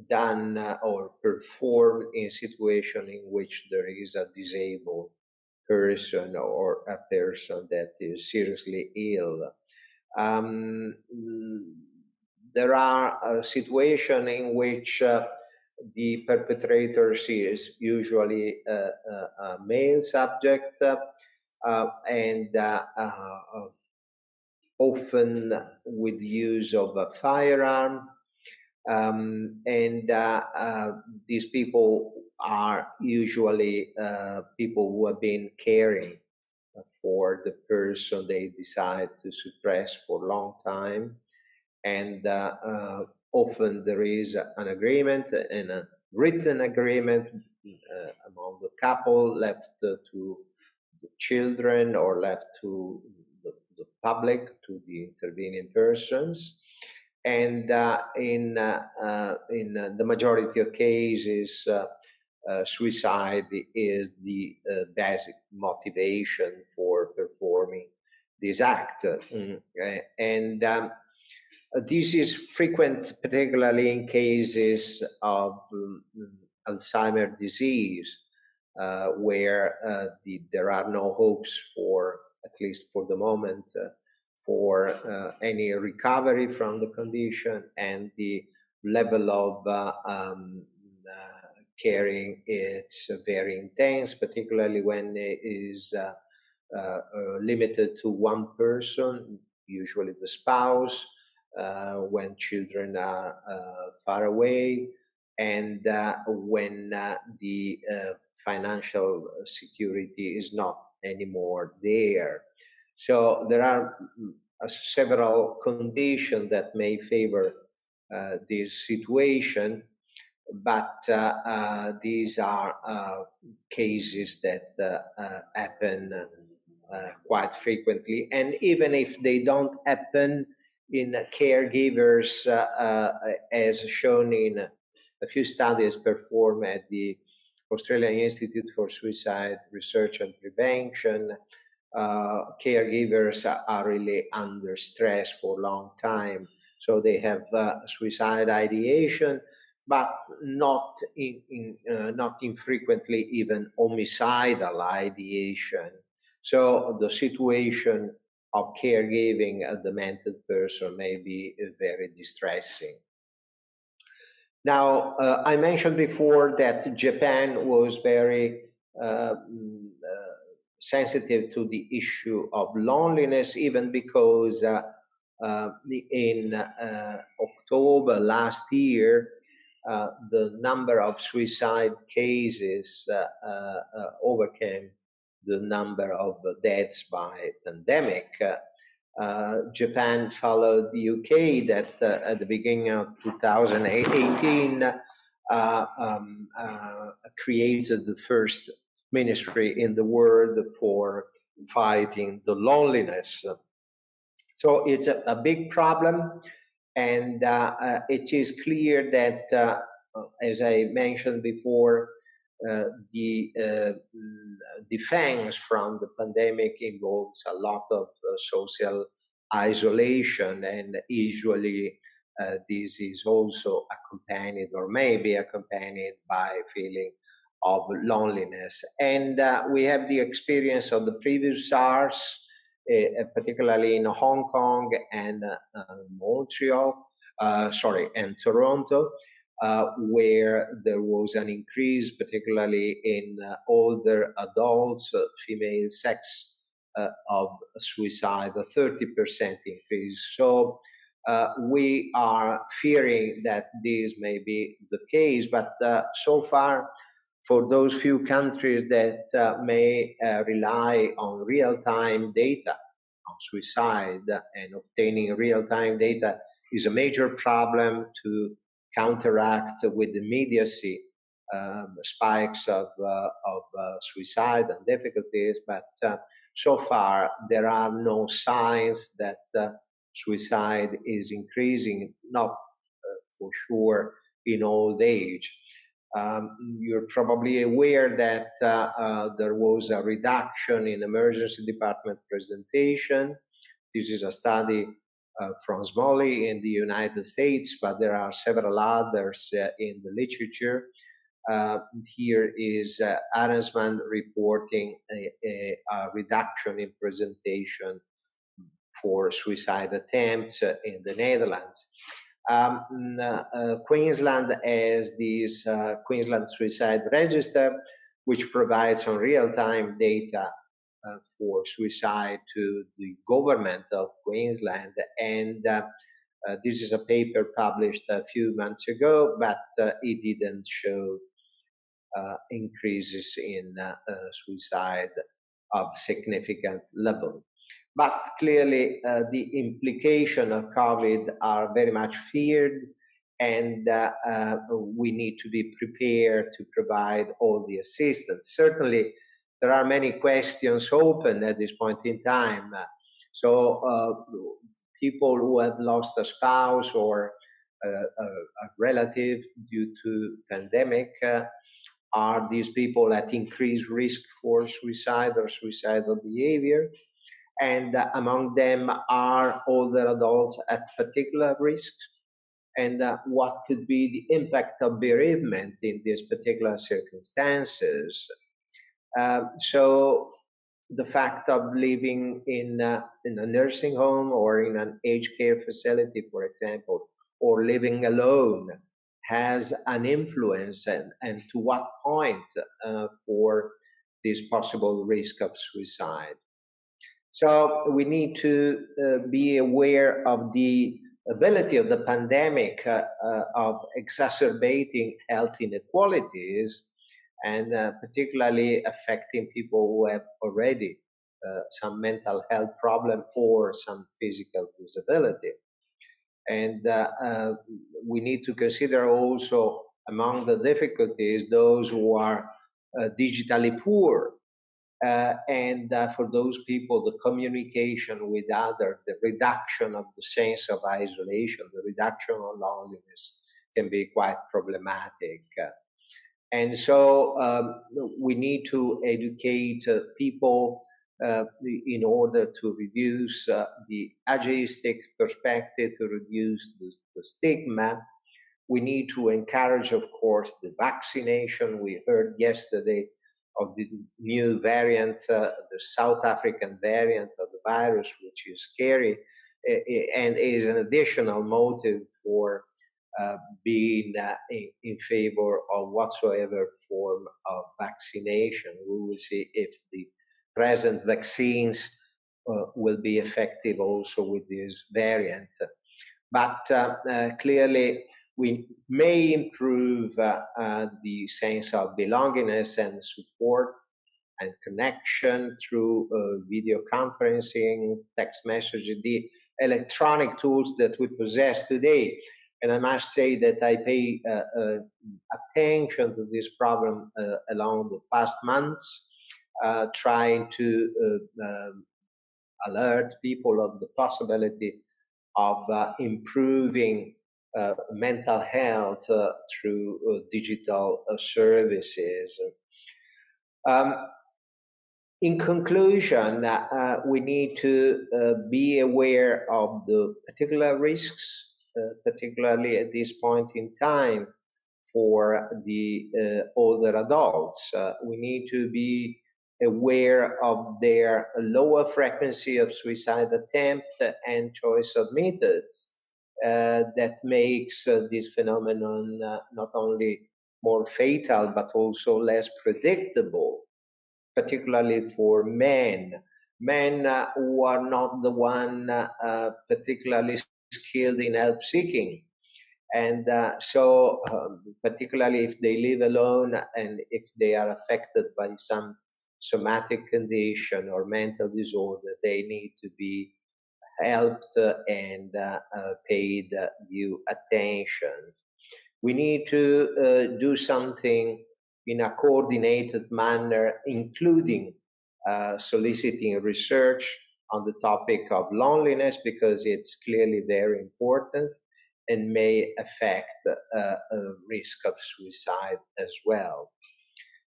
done or performed in situation in which there is a disabled person or a person that is seriously ill. there are situations in which the perpetrator is usually a male subject, and often with use of a firearm. And these people are usually people who have been caring for the person they decide to suppress for a long time. And often there is an agreement and a written agreement among the couple, left to the children or left to the public, to the intervening persons. And in the majority of cases, suicide is the basic motivation for performing this act. And this is frequent, particularly in cases of Alzheimer's disease, where there are no hopes for, at least for the moment, for any recovery from the condition, and the level of caring is very intense, particularly when it is limited to one person, usually the spouse, when children are far away, and when the financial security is not anymore there. So there are several conditions that may favor this situation, but these are cases that happen quite frequently. And even if they don't happen in caregivers, as shown in a few studies performed at the Australian Institute for Suicide Research and Prevention, caregivers are really under stress for a long time. So they have suicide ideation, but not infrequently even homicidal ideation. So the situation of caregiving a demented person may be very distressing. Now, I mentioned before that Japan was very sensitive to the issue of loneliness, even because in October last year, the number of suicide cases overcame the number of deaths by pandemic. Japan followed the UK, that at the beginning of 2018 created the first ministry in the world for fighting the loneliness. So it's a big problem, and it is clear that, as I mentioned before, the defense from the pandemic involves a lot of social isolation, and usually this is also accompanied, or may be accompanied, by feeling of loneliness. And we have the experience of the previous SARS, particularly in Hong Kong and Montreal, and Toronto, where there was an increase, particularly in older adults, female sex, of suicide, a 30% increase. So we are fearing that this may be the case, but so far, for those few countries that may rely on real-time data on suicide, and obtaining real-time data is a major problem to counteract with immediacy spikes of suicide and difficulties. But so far, there are no signs that suicide is increasing, not for sure in old age. You're probably aware that there was a reduction in emergency department presentation. This is a study from Smalley in the United States, but there are several others in the literature. Here is Arensman reporting a reduction in presentation for suicide attempts in the Netherlands. Queensland has this Queensland Suicide Register, which provides some real-time data for suicide to the government of Queensland. And this is a paper published a few months ago, but it didn't show increases in suicide of significant level. But clearly, the implications of COVID are very much feared, and we need to be prepared to provide all the assistance. Certainly, there are many questions open at this point in time. People who have lost a spouse or a relative due to pandemic, are these people at increased risk for suicide or suicidal behavior? And among them are older adults at particular risks? And what could be the impact of bereavement in these particular circumstances? So the fact of living in a nursing home or in an aged care facility, for example, or living alone has an influence, and to what point for this possible risk of suicide. So we need to be aware of the ability of the pandemic of exacerbating health inequalities, and particularly affecting people who have already some mental health problem or some physical disability. And we need to consider also among the difficulties those who are digitally poor. And for those people, the communication with others, the reduction of the sense of isolation, the reduction of loneliness can be quite problematic. And so we need to educate people in order to reduce the ageistic perspective, to reduce the stigma. We need to encourage, of course, the vaccination. We heard yesterday of the new variant, the South African variant of the virus, which is scary and is an additional motive for being in favor of whatsoever form of vaccination. We will see if the present vaccines will be effective also with this variant. But clearly, we may improve the sense of belongingness and support and connection through video conferencing, text messaging, the electronic tools that we possess today. And I must say that I pay attention to this problem along the past months, trying to alert people of the possibility of improving mental health through digital services. In conclusion, we need to be aware of the particular risks, particularly at this point in time for the older adults. We need to be aware of their lower frequency of suicide attempt and choice of methods. That makes this phenomenon not only more fatal, but also less predictable, particularly for men who are not the one particularly skilled in help seeking. And so particularly if they live alone and if they are affected by some somatic condition or mental disorder, they need to be helped and paid due attention. We need to do something in a coordinated manner, including soliciting research on the topic of loneliness, because it's clearly very important and may affect risk of suicide as well.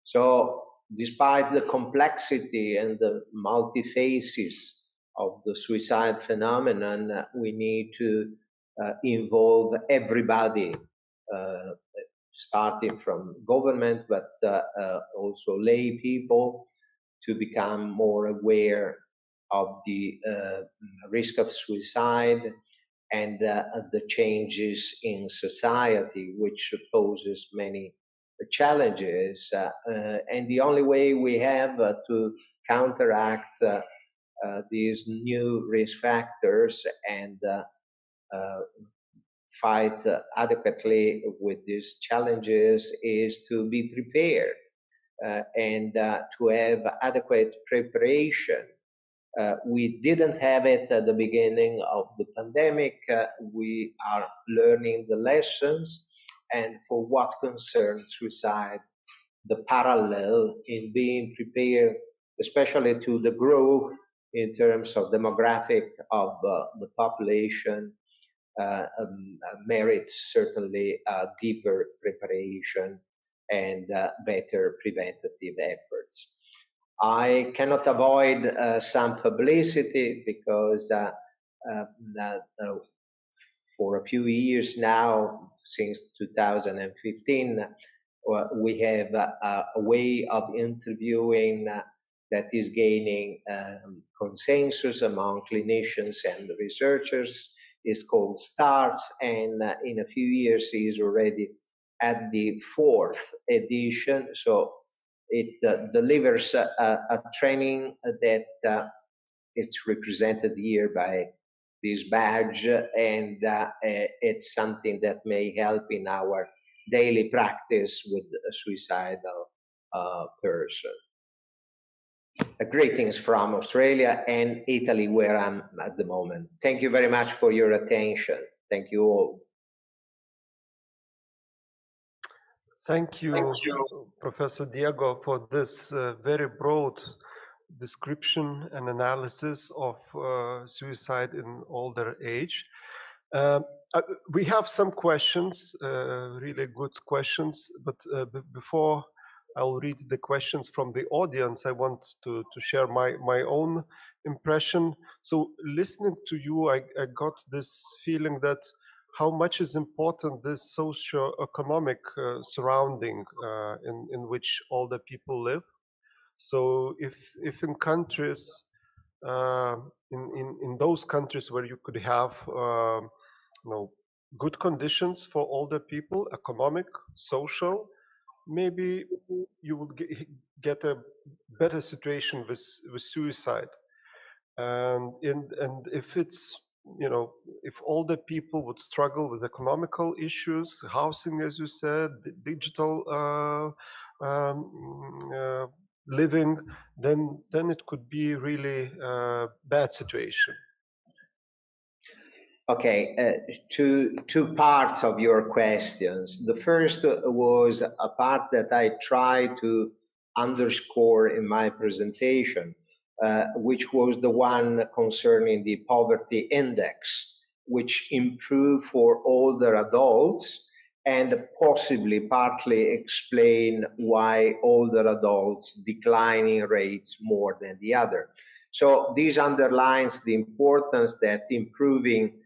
So despite the complexity and the multi-phases of the suicide phenomenon, we need to involve everybody, starting from government, but also lay people, to become more aware of the risk of suicide and the changes in society, which poses many challenges. And the only way we have to counteract these new risk factors and fight adequately with these challenges is to be prepared and to have adequate preparation. We didn't have it at the beginning of the pandemic. We are learning the lessons, and for what concerns suicide, the parallel in being prepared, especially to the growth in terms of demographic of the population, merits certainly deeper preparation and better preventative efforts. I cannot avoid some publicity because for a few years now, since 2015, we have a way of interviewing that is gaining consensus among clinicians and researchers. It's called START, and in a few years is already at the 4th edition. So it delivers a training that it's represented here by this badge, and it's something that may help in our daily practice with a suicidal person. Greetings from Australia and Italy, where I'm at the moment. Thank you very much for your attention. Thank you all. Thank you, Professor Diego, for this very broad description and analysis of suicide in older age. We have some questions, really good questions, but before I'll read the questions from the audience, I want to share my own impression. So listening to you, I got this feeling that how much is important this socio-economic surrounding in which older people live. So if in countries, in those countries where you could have good conditions for older people, economic, social, maybe you will get a better situation with suicide. And if it's, if older people would struggle with economical issues, housing, as you said, digital living, then it could be really a bad situation. Okay, two parts of your questions. The first was a part that I tried to underscore in my presentation, which was the one concerning the poverty index, which improved for older adults and possibly partly explain why older adults decline in rates more than the other. So this underlines the importance that improving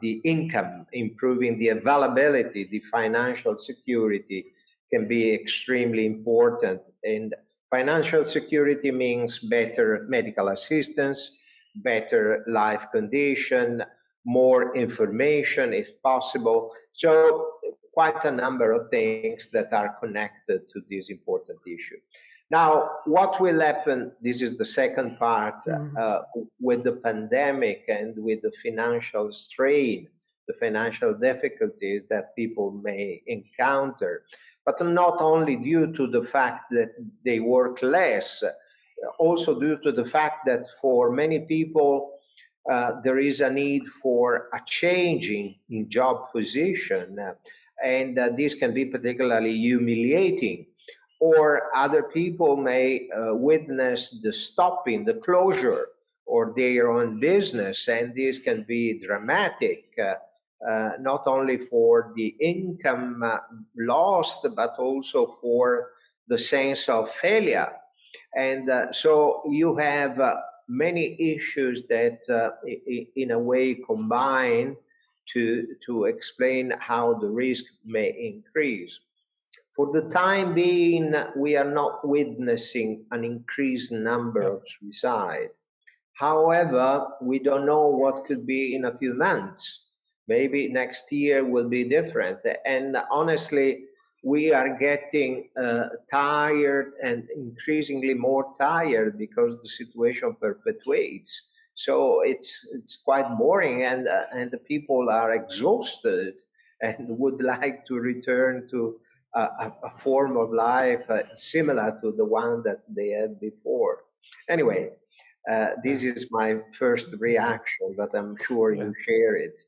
the income, improving the availability, the financial security can be extremely important. And financial security means better medical assistance, better life condition, more information if possible. So quite a number of things that are connected to this important issue. Now, what will happen, this is the second part, with the pandemic and with the financial strain, the financial difficulties that people may encounter, but not only due to the fact that they work less, also due to the fact that for many people, there is a need for a change in job position, and this can be particularly humiliating. Or other people may witness the stopping, the closure, or their own business, and this can be dramatic, not only for the income lost, but also for the sense of failure. And so you have many issues that in a way combine to explain how the risk may increase. For the time being, we are not witnessing an increased number of suicides. However, we don't know what could be in a few months. Maybe next year will be different. And honestly, we are getting tired and increasingly more tired because the situation perpetuates. So it's quite boring, and the people are exhausted and would like to return to a form of life similar to the one that they had before. Anyway, this is my first reaction, but I'm sure you share it.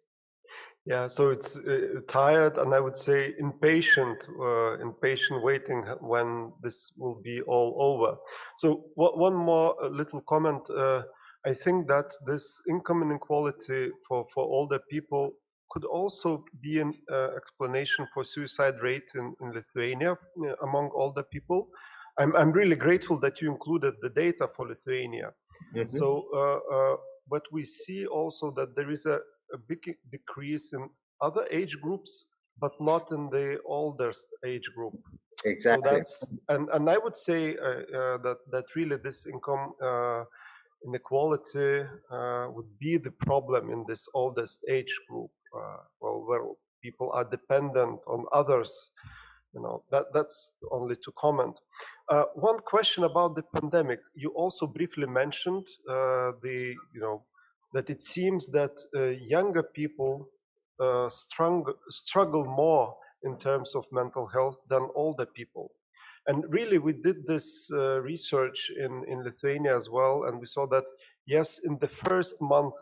Yeah, so it's tired, and I would say impatient waiting when this will be all over. So one more little comment. I think that this income inequality for older people could also be an explanation for suicide rate in Lithuania among older people. I'm really grateful that you included the data for Lithuania. Mm-hmm. So, but we see also that there is a big decrease in other age groups, but not in the oldest age group. Exactly. So that's and I would say that really this income inequality would be the problem in this oldest age group. Where people are dependent on others. That's only to comment. One question about the pandemic. You also briefly mentioned that it seems that younger people struggle more in terms of mental health than older people. And really, we did this research in Lithuania as well, and we saw that, yes, in the first month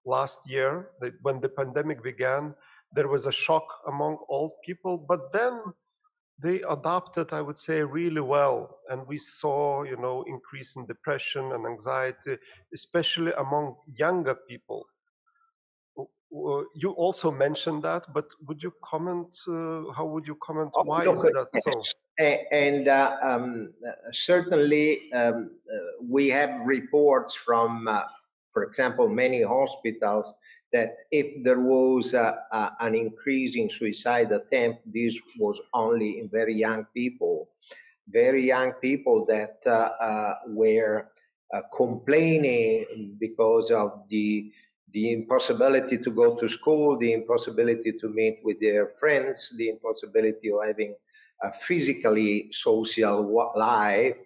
last year, when the pandemic began, there was a shock among old people, but then they adapted, I would say, really well. And we saw, increase in depression and anxiety, especially among younger people. You also mentioned that, but would you comment, how would you comment, why is that so? And certainly we have reports from, for example, many hospitals that if there was an increase in suicide attempt, this was only in very young people that were complaining because of the impossibility to go to school, the impossibility to meet with their friends, the impossibility of having a physically social life,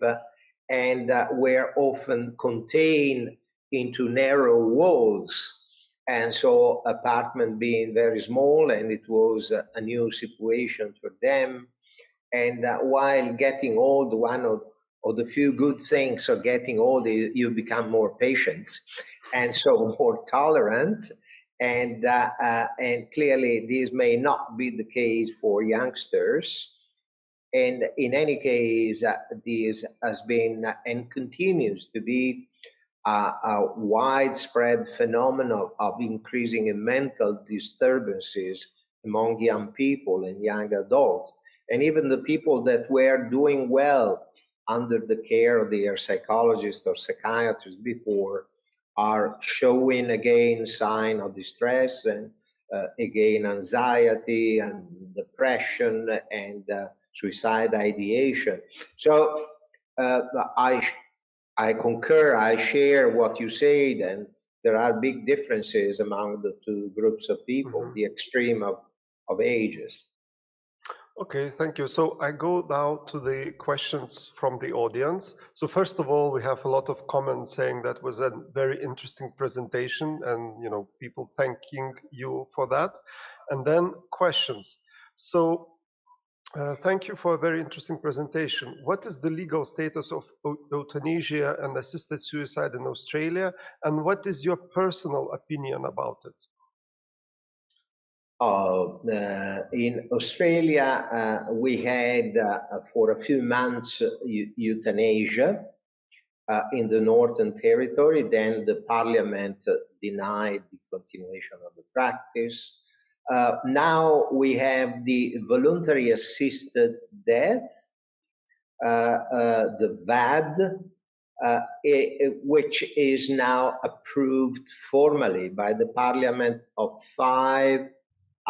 and were often contained into narrow walls. And so apartment being very small, and it was a new situation for them. And while getting old, one of the few good things of getting old is you become more patient and so more tolerant. And clearly this may not be the case for youngsters. And in any case, this has been and continues to be a widespread phenomenon of increasing mental disturbances among young people and young adults. And even the people that were doing well under the care of their psychologists or psychiatrists before are showing again sign of distress and again anxiety and depression and suicide ideation. So I concur, I share what you said, and there are big differences among the two groups of people, the extreme of ages. Okay, thank you. So I go now to the questions from the audience. So first of all, we have a lot of comments saying that was a very interesting presentation, and people thanking you for that. And then questions. So thank you for a very interesting presentation. What is the legal status of euthanasia and assisted suicide in Australia, and what is your personal opinion about it? In Australia, we had for a few months euthanasia in the Northern Territory. Then the Parliament denied the continuation of the practice. Now we have the voluntary assisted death, the VAD, which is now approved formally by the Parliament of 5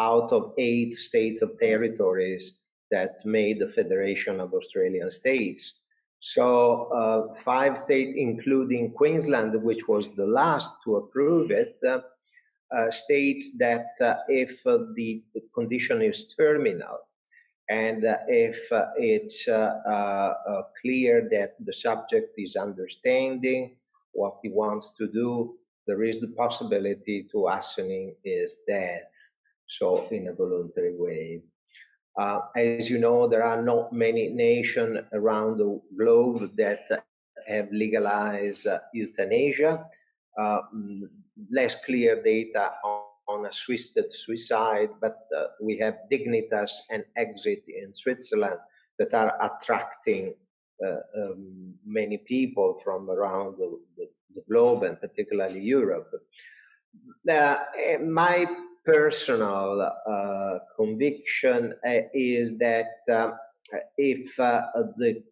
out of 8 states or territories that made the Federation of Australian States. So 5 states, including Queensland, which was the last to approve it, states that if the condition is terminal, and if it's clear that the subject is understanding what he wants to do, there is the possibility to hastening his death, so in a voluntary way. As you know, there are not many nations around the globe that have legalized euthanasia. Less clear data on assisted suicide, but we have Dignitas and Exit in Switzerland that are attracting many people from around the globe, and particularly Europe. My personal conviction is that if the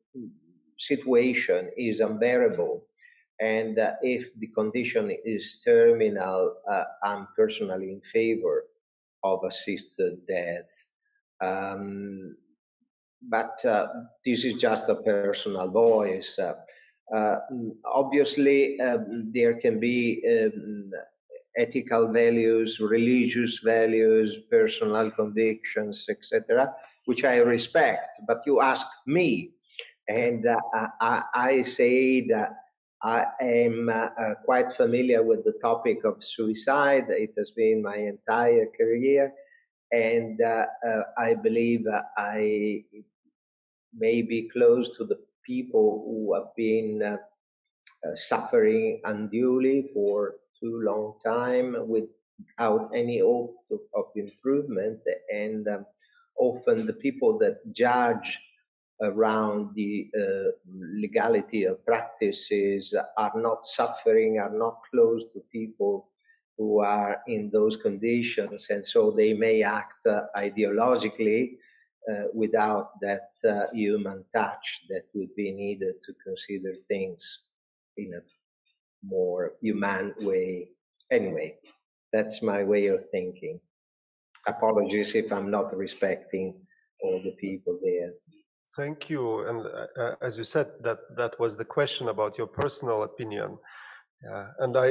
situation is unbearable, and if the condition is terminal, I'm personally in favor of assisted death. But this is just a personal voice. Obviously, there can be ethical values, religious values, personal convictions, etc., which I respect. But you asked me, and I say that I am quite familiar with the topic of suicide. It has been my entire career, and I believe I may be close to the people who have been suffering unduly for too long time without any hope of improvement, and often the people that judge around the legality of practices are not suffering, are not close to people who are in those conditions, and so they may act ideologically without that human touch that would be needed to consider things in a more human way. Anyway, that's my way of thinking. Apologies if I'm not respecting all the people there. Thank you. And as you said, that was the question about your personal opinion. And I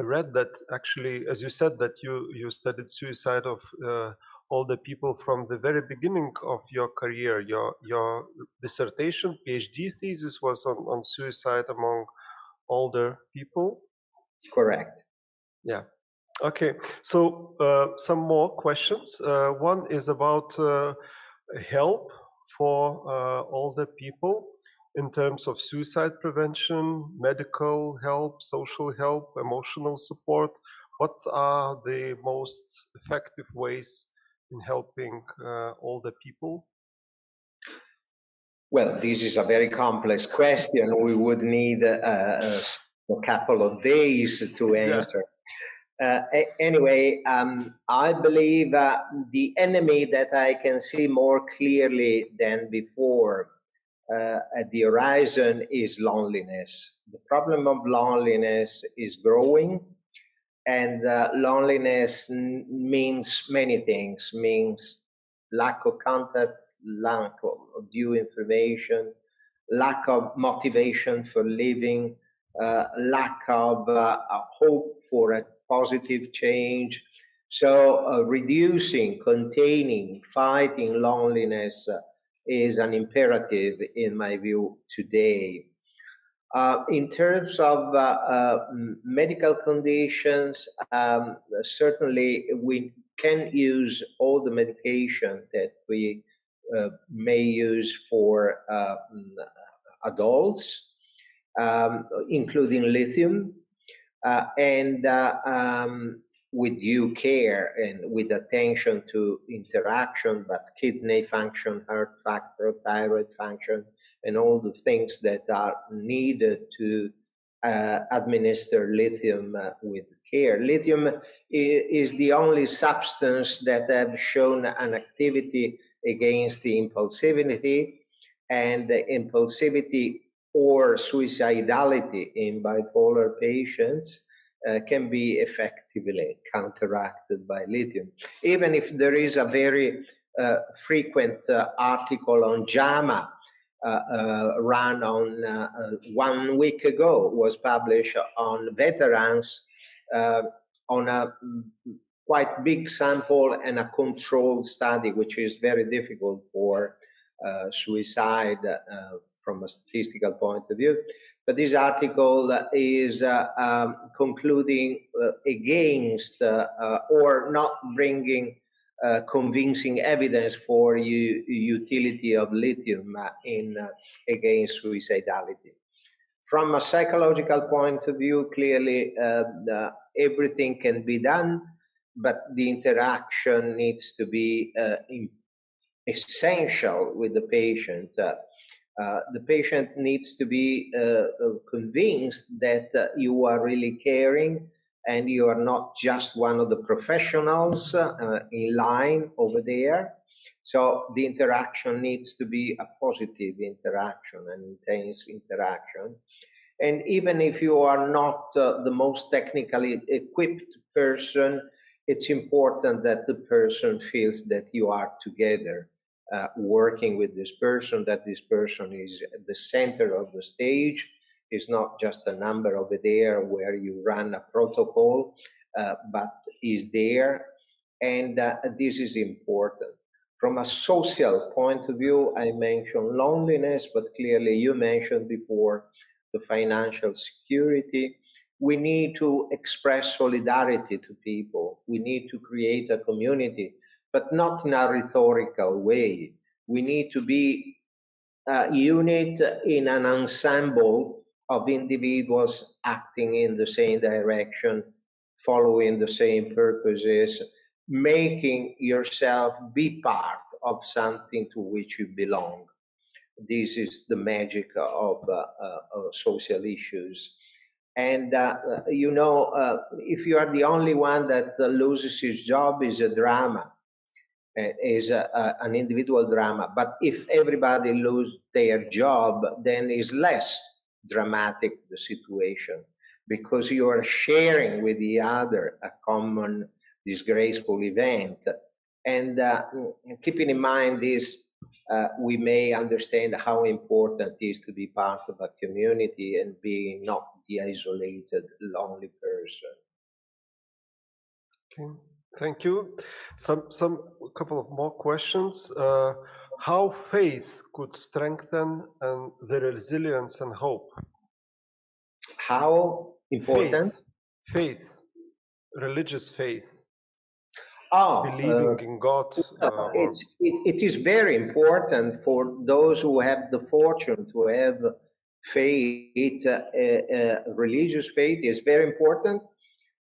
read that actually, as you said, that you studied suicide of older people from the very beginning of your career. Your dissertation, PhD thesis was on suicide among older people. Correct. Yeah. Okay. So some more questions. One is about help for older people in terms of suicide prevention, medical help, social help, emotional support. What are the most effective ways in helping older people? Well, this is a very complex question. We would need a couple of days to answer. Anyway, I believe the enemy that I can see more clearly than before at the horizon is loneliness. The problem of loneliness is growing, and loneliness means many things, means lack of contact, lack of due information, lack of motivation for living, lack of hope for a positive change. So reducing, containing, fighting loneliness is an imperative in my view today. In terms of medical conditions, certainly we can use all the medication that we may use for adults, including lithium, and with due care and with attention to interaction, but kidney function, heart factor, thyroid function, and all the things that are needed to administer lithium with care. Lithium is the only substance that have shown an activity against the impulsivity, and the impulsivity or suicidality in bipolar patients can be effectively counteracted by lithium. Even if there is a very frequent article on JAMA run on 1 week ago, was published on veterans on a quite big sample and a controlled study, which is very difficult for suicide from a statistical point of view. But this article is concluding against or not bringing convincing evidence for utility of lithium in against suicidality. From a psychological point of view, clearly everything can be done, but the interaction needs to be essential with the patient. The patient needs to be convinced that you are really caring and you are not just one of the professionals in line over there. So the interaction needs to be a positive interaction, an intense interaction. And even if you are not the most technically equipped person, it's important that the person feels that you are together working with this person, that this person is at the center of the stage, is not just a number over there where you run a protocol, but is there. And this is important. From a social point of view, I mentioned loneliness, but clearly you mentioned before the financial security. We need to express solidarity to people. We need to create a community, but not in a rhetorical way. We need to be a unit in an ensemble of individuals acting in the same direction, following the same purposes, making yourself be part of something to which you belong. This is the magic of social issues. And, if you are the only one that loses his job, is a drama, is an individual drama. But if everybody loses their job, then is less dramatic, the situation, because you are sharing with the other a common disgraceful event. And keeping in mind this, we may understand how important it is to be part of a community and being not the isolated, lonely person. Okay, thank you. A couple of more questions. How faith could strengthen the resilience and hope? How important? Faith, religious faith. Oh, believing in God. It is very important for those who have the fortune to have faith. Religious faith is very important,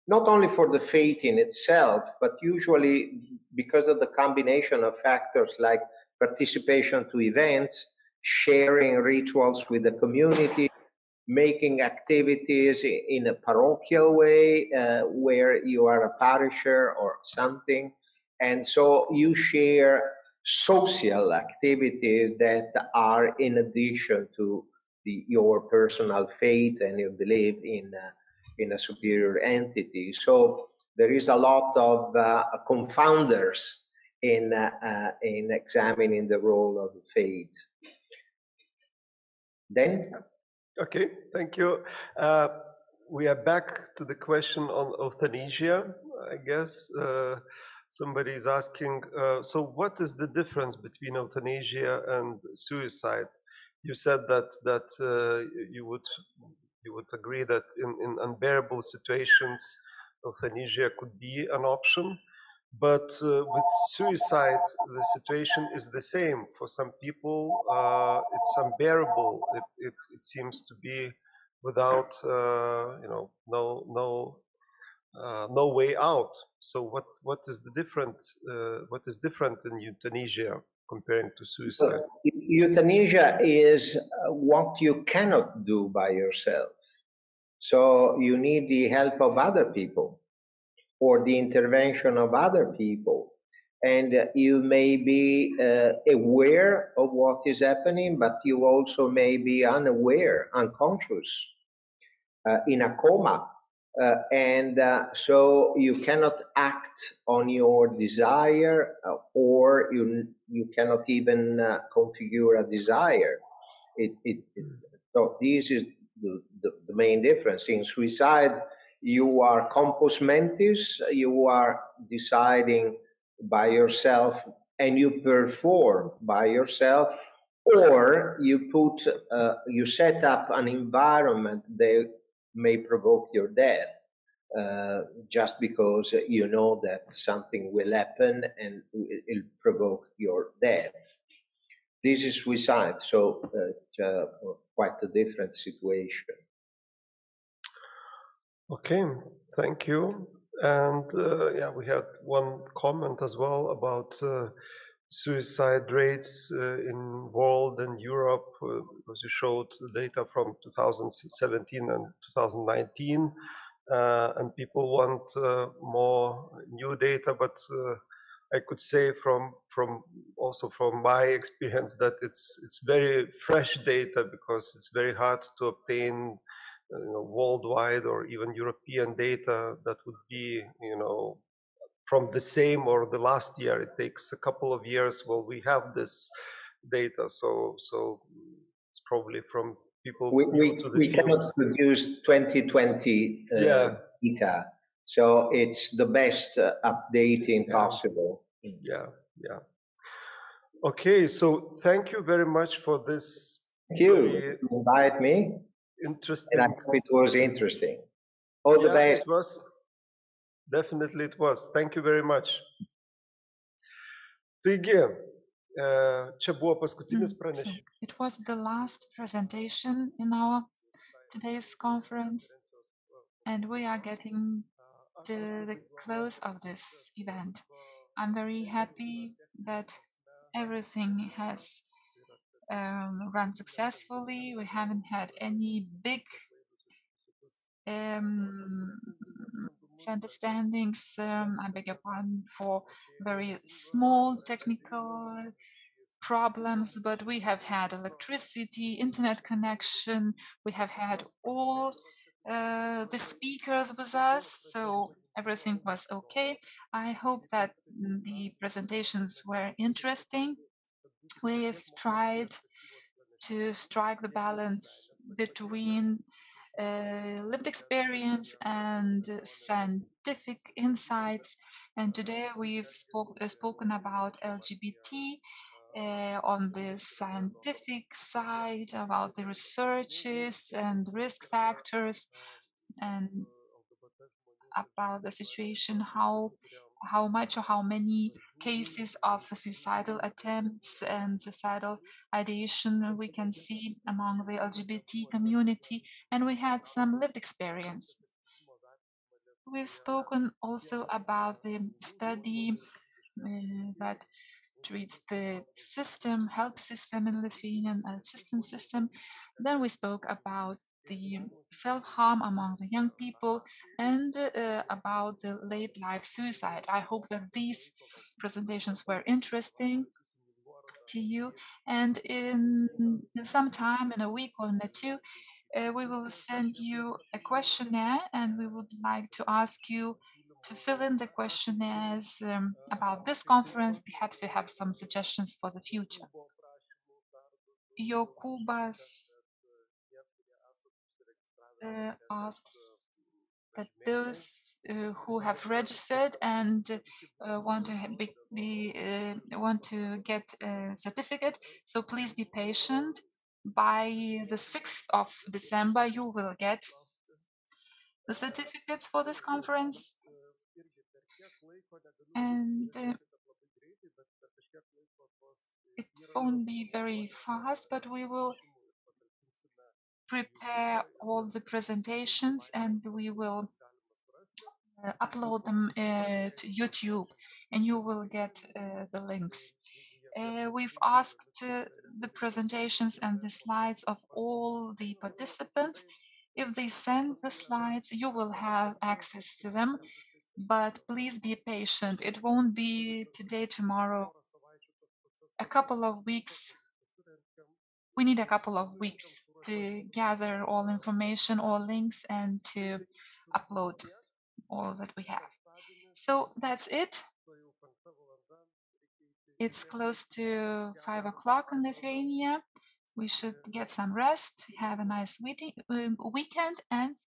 not only for the faith in itself, but usually because of the combination of factors like participation to events, sharing rituals with the community, making activities in a parochial way where you are a parisher or something. And so you share social activities that are in addition to your personal faith and you believe in a superior entity. So there is a lot of confounders in examining the role of faith. Then? Okay, thank you. We are back to the question on euthanasia, I guess. Somebody is asking, so what is the difference between euthanasia and suicide? You said that you would agree that in unbearable situations, euthanasia could be an option. But with suicide, the situation is the same. For some people, it's unbearable. It seems to be without, no way out. So what is the different? What is different in euthanasia comparing to suicide? Euthanasia is what you cannot do by yourself. So you need the help of other people, or the intervention of other people. And you may be aware of what is happening, but you also may be unaware, unconscious, in a coma. So you cannot act on your desire, or you cannot even configure a desire. So this is the main difference. In suicide, you are compos mentis, you are deciding by yourself and you perform by yourself, or you set up an environment that may provoke your death, just because you know that something will happen and it'll provoke your death. This is suicide, so quite a different situation. Okay, thank you. And yeah, we had one comment as well about suicide rates in world and Europe, because you showed data from 2017 and 2019, and people want more new data, but I could say from also from my experience that it's very fresh data, because it's very hard to obtain worldwide or even European data that would be from the same or the last year. It takes a couple of years. Well, we have this data, so it's probably from people new to the We field. cannot produce 2020 Yeah. data, so it's the best updating possible. Yeah. Okay, so thank you very much for this. Thank you. Invite me. Interesting. And I hope it was interesting. All the best. It was. Definitely it was. Thank you very much. Taigi, čia buvo paskutinis pranešimas. It was the last presentation in our today's conference, and we are getting to the close of this event. I'm very happy that everything has run successfully. We haven't had any big misunderstandings. I beg your pardon for very small technical problems, but we have had electricity, internet connection. We have had all the speakers with us, so everything was okay. I hope that the presentations were interesting. We've tried to strike the balance between lived experience and scientific insights. And today we've spoken about LGBT on the scientific side, about the researches and risk factors, and about the situation, how much or how many cases of suicidal attempts and suicidal ideation we can see among the LGBT community, and we had some lived experience. We've spoken also about the study that treats the health system in Lithuania, assistance system. Then we spoke about the self-harm among the young people and about the late life suicide. I hope that these presentations were interesting to you, and in some time, in a week or in two, we will send you a questionnaire, and we would like to ask you to fill in the questionnaires about this conference. Perhaps you have some suggestions for the future. Jokūbas asks that those who have registered and want to get a certificate, so please be patient. By the 6th of December, you will get the certificates for this conference. And it won't be very fast, but we will prepare all the presentations and we will upload them to YouTube, and you will get the links. We've asked the presentations and the slides of all the participants. If they send the slides, you will have access to them, but please be patient. It won't be today, tomorrow. A couple of weeks. We need a couple of weeks to gather all information, all links, and to upload all that we have. So that's it. It's close to 5 o'clock in Lithuania. We should get some rest, have a nice weekend, and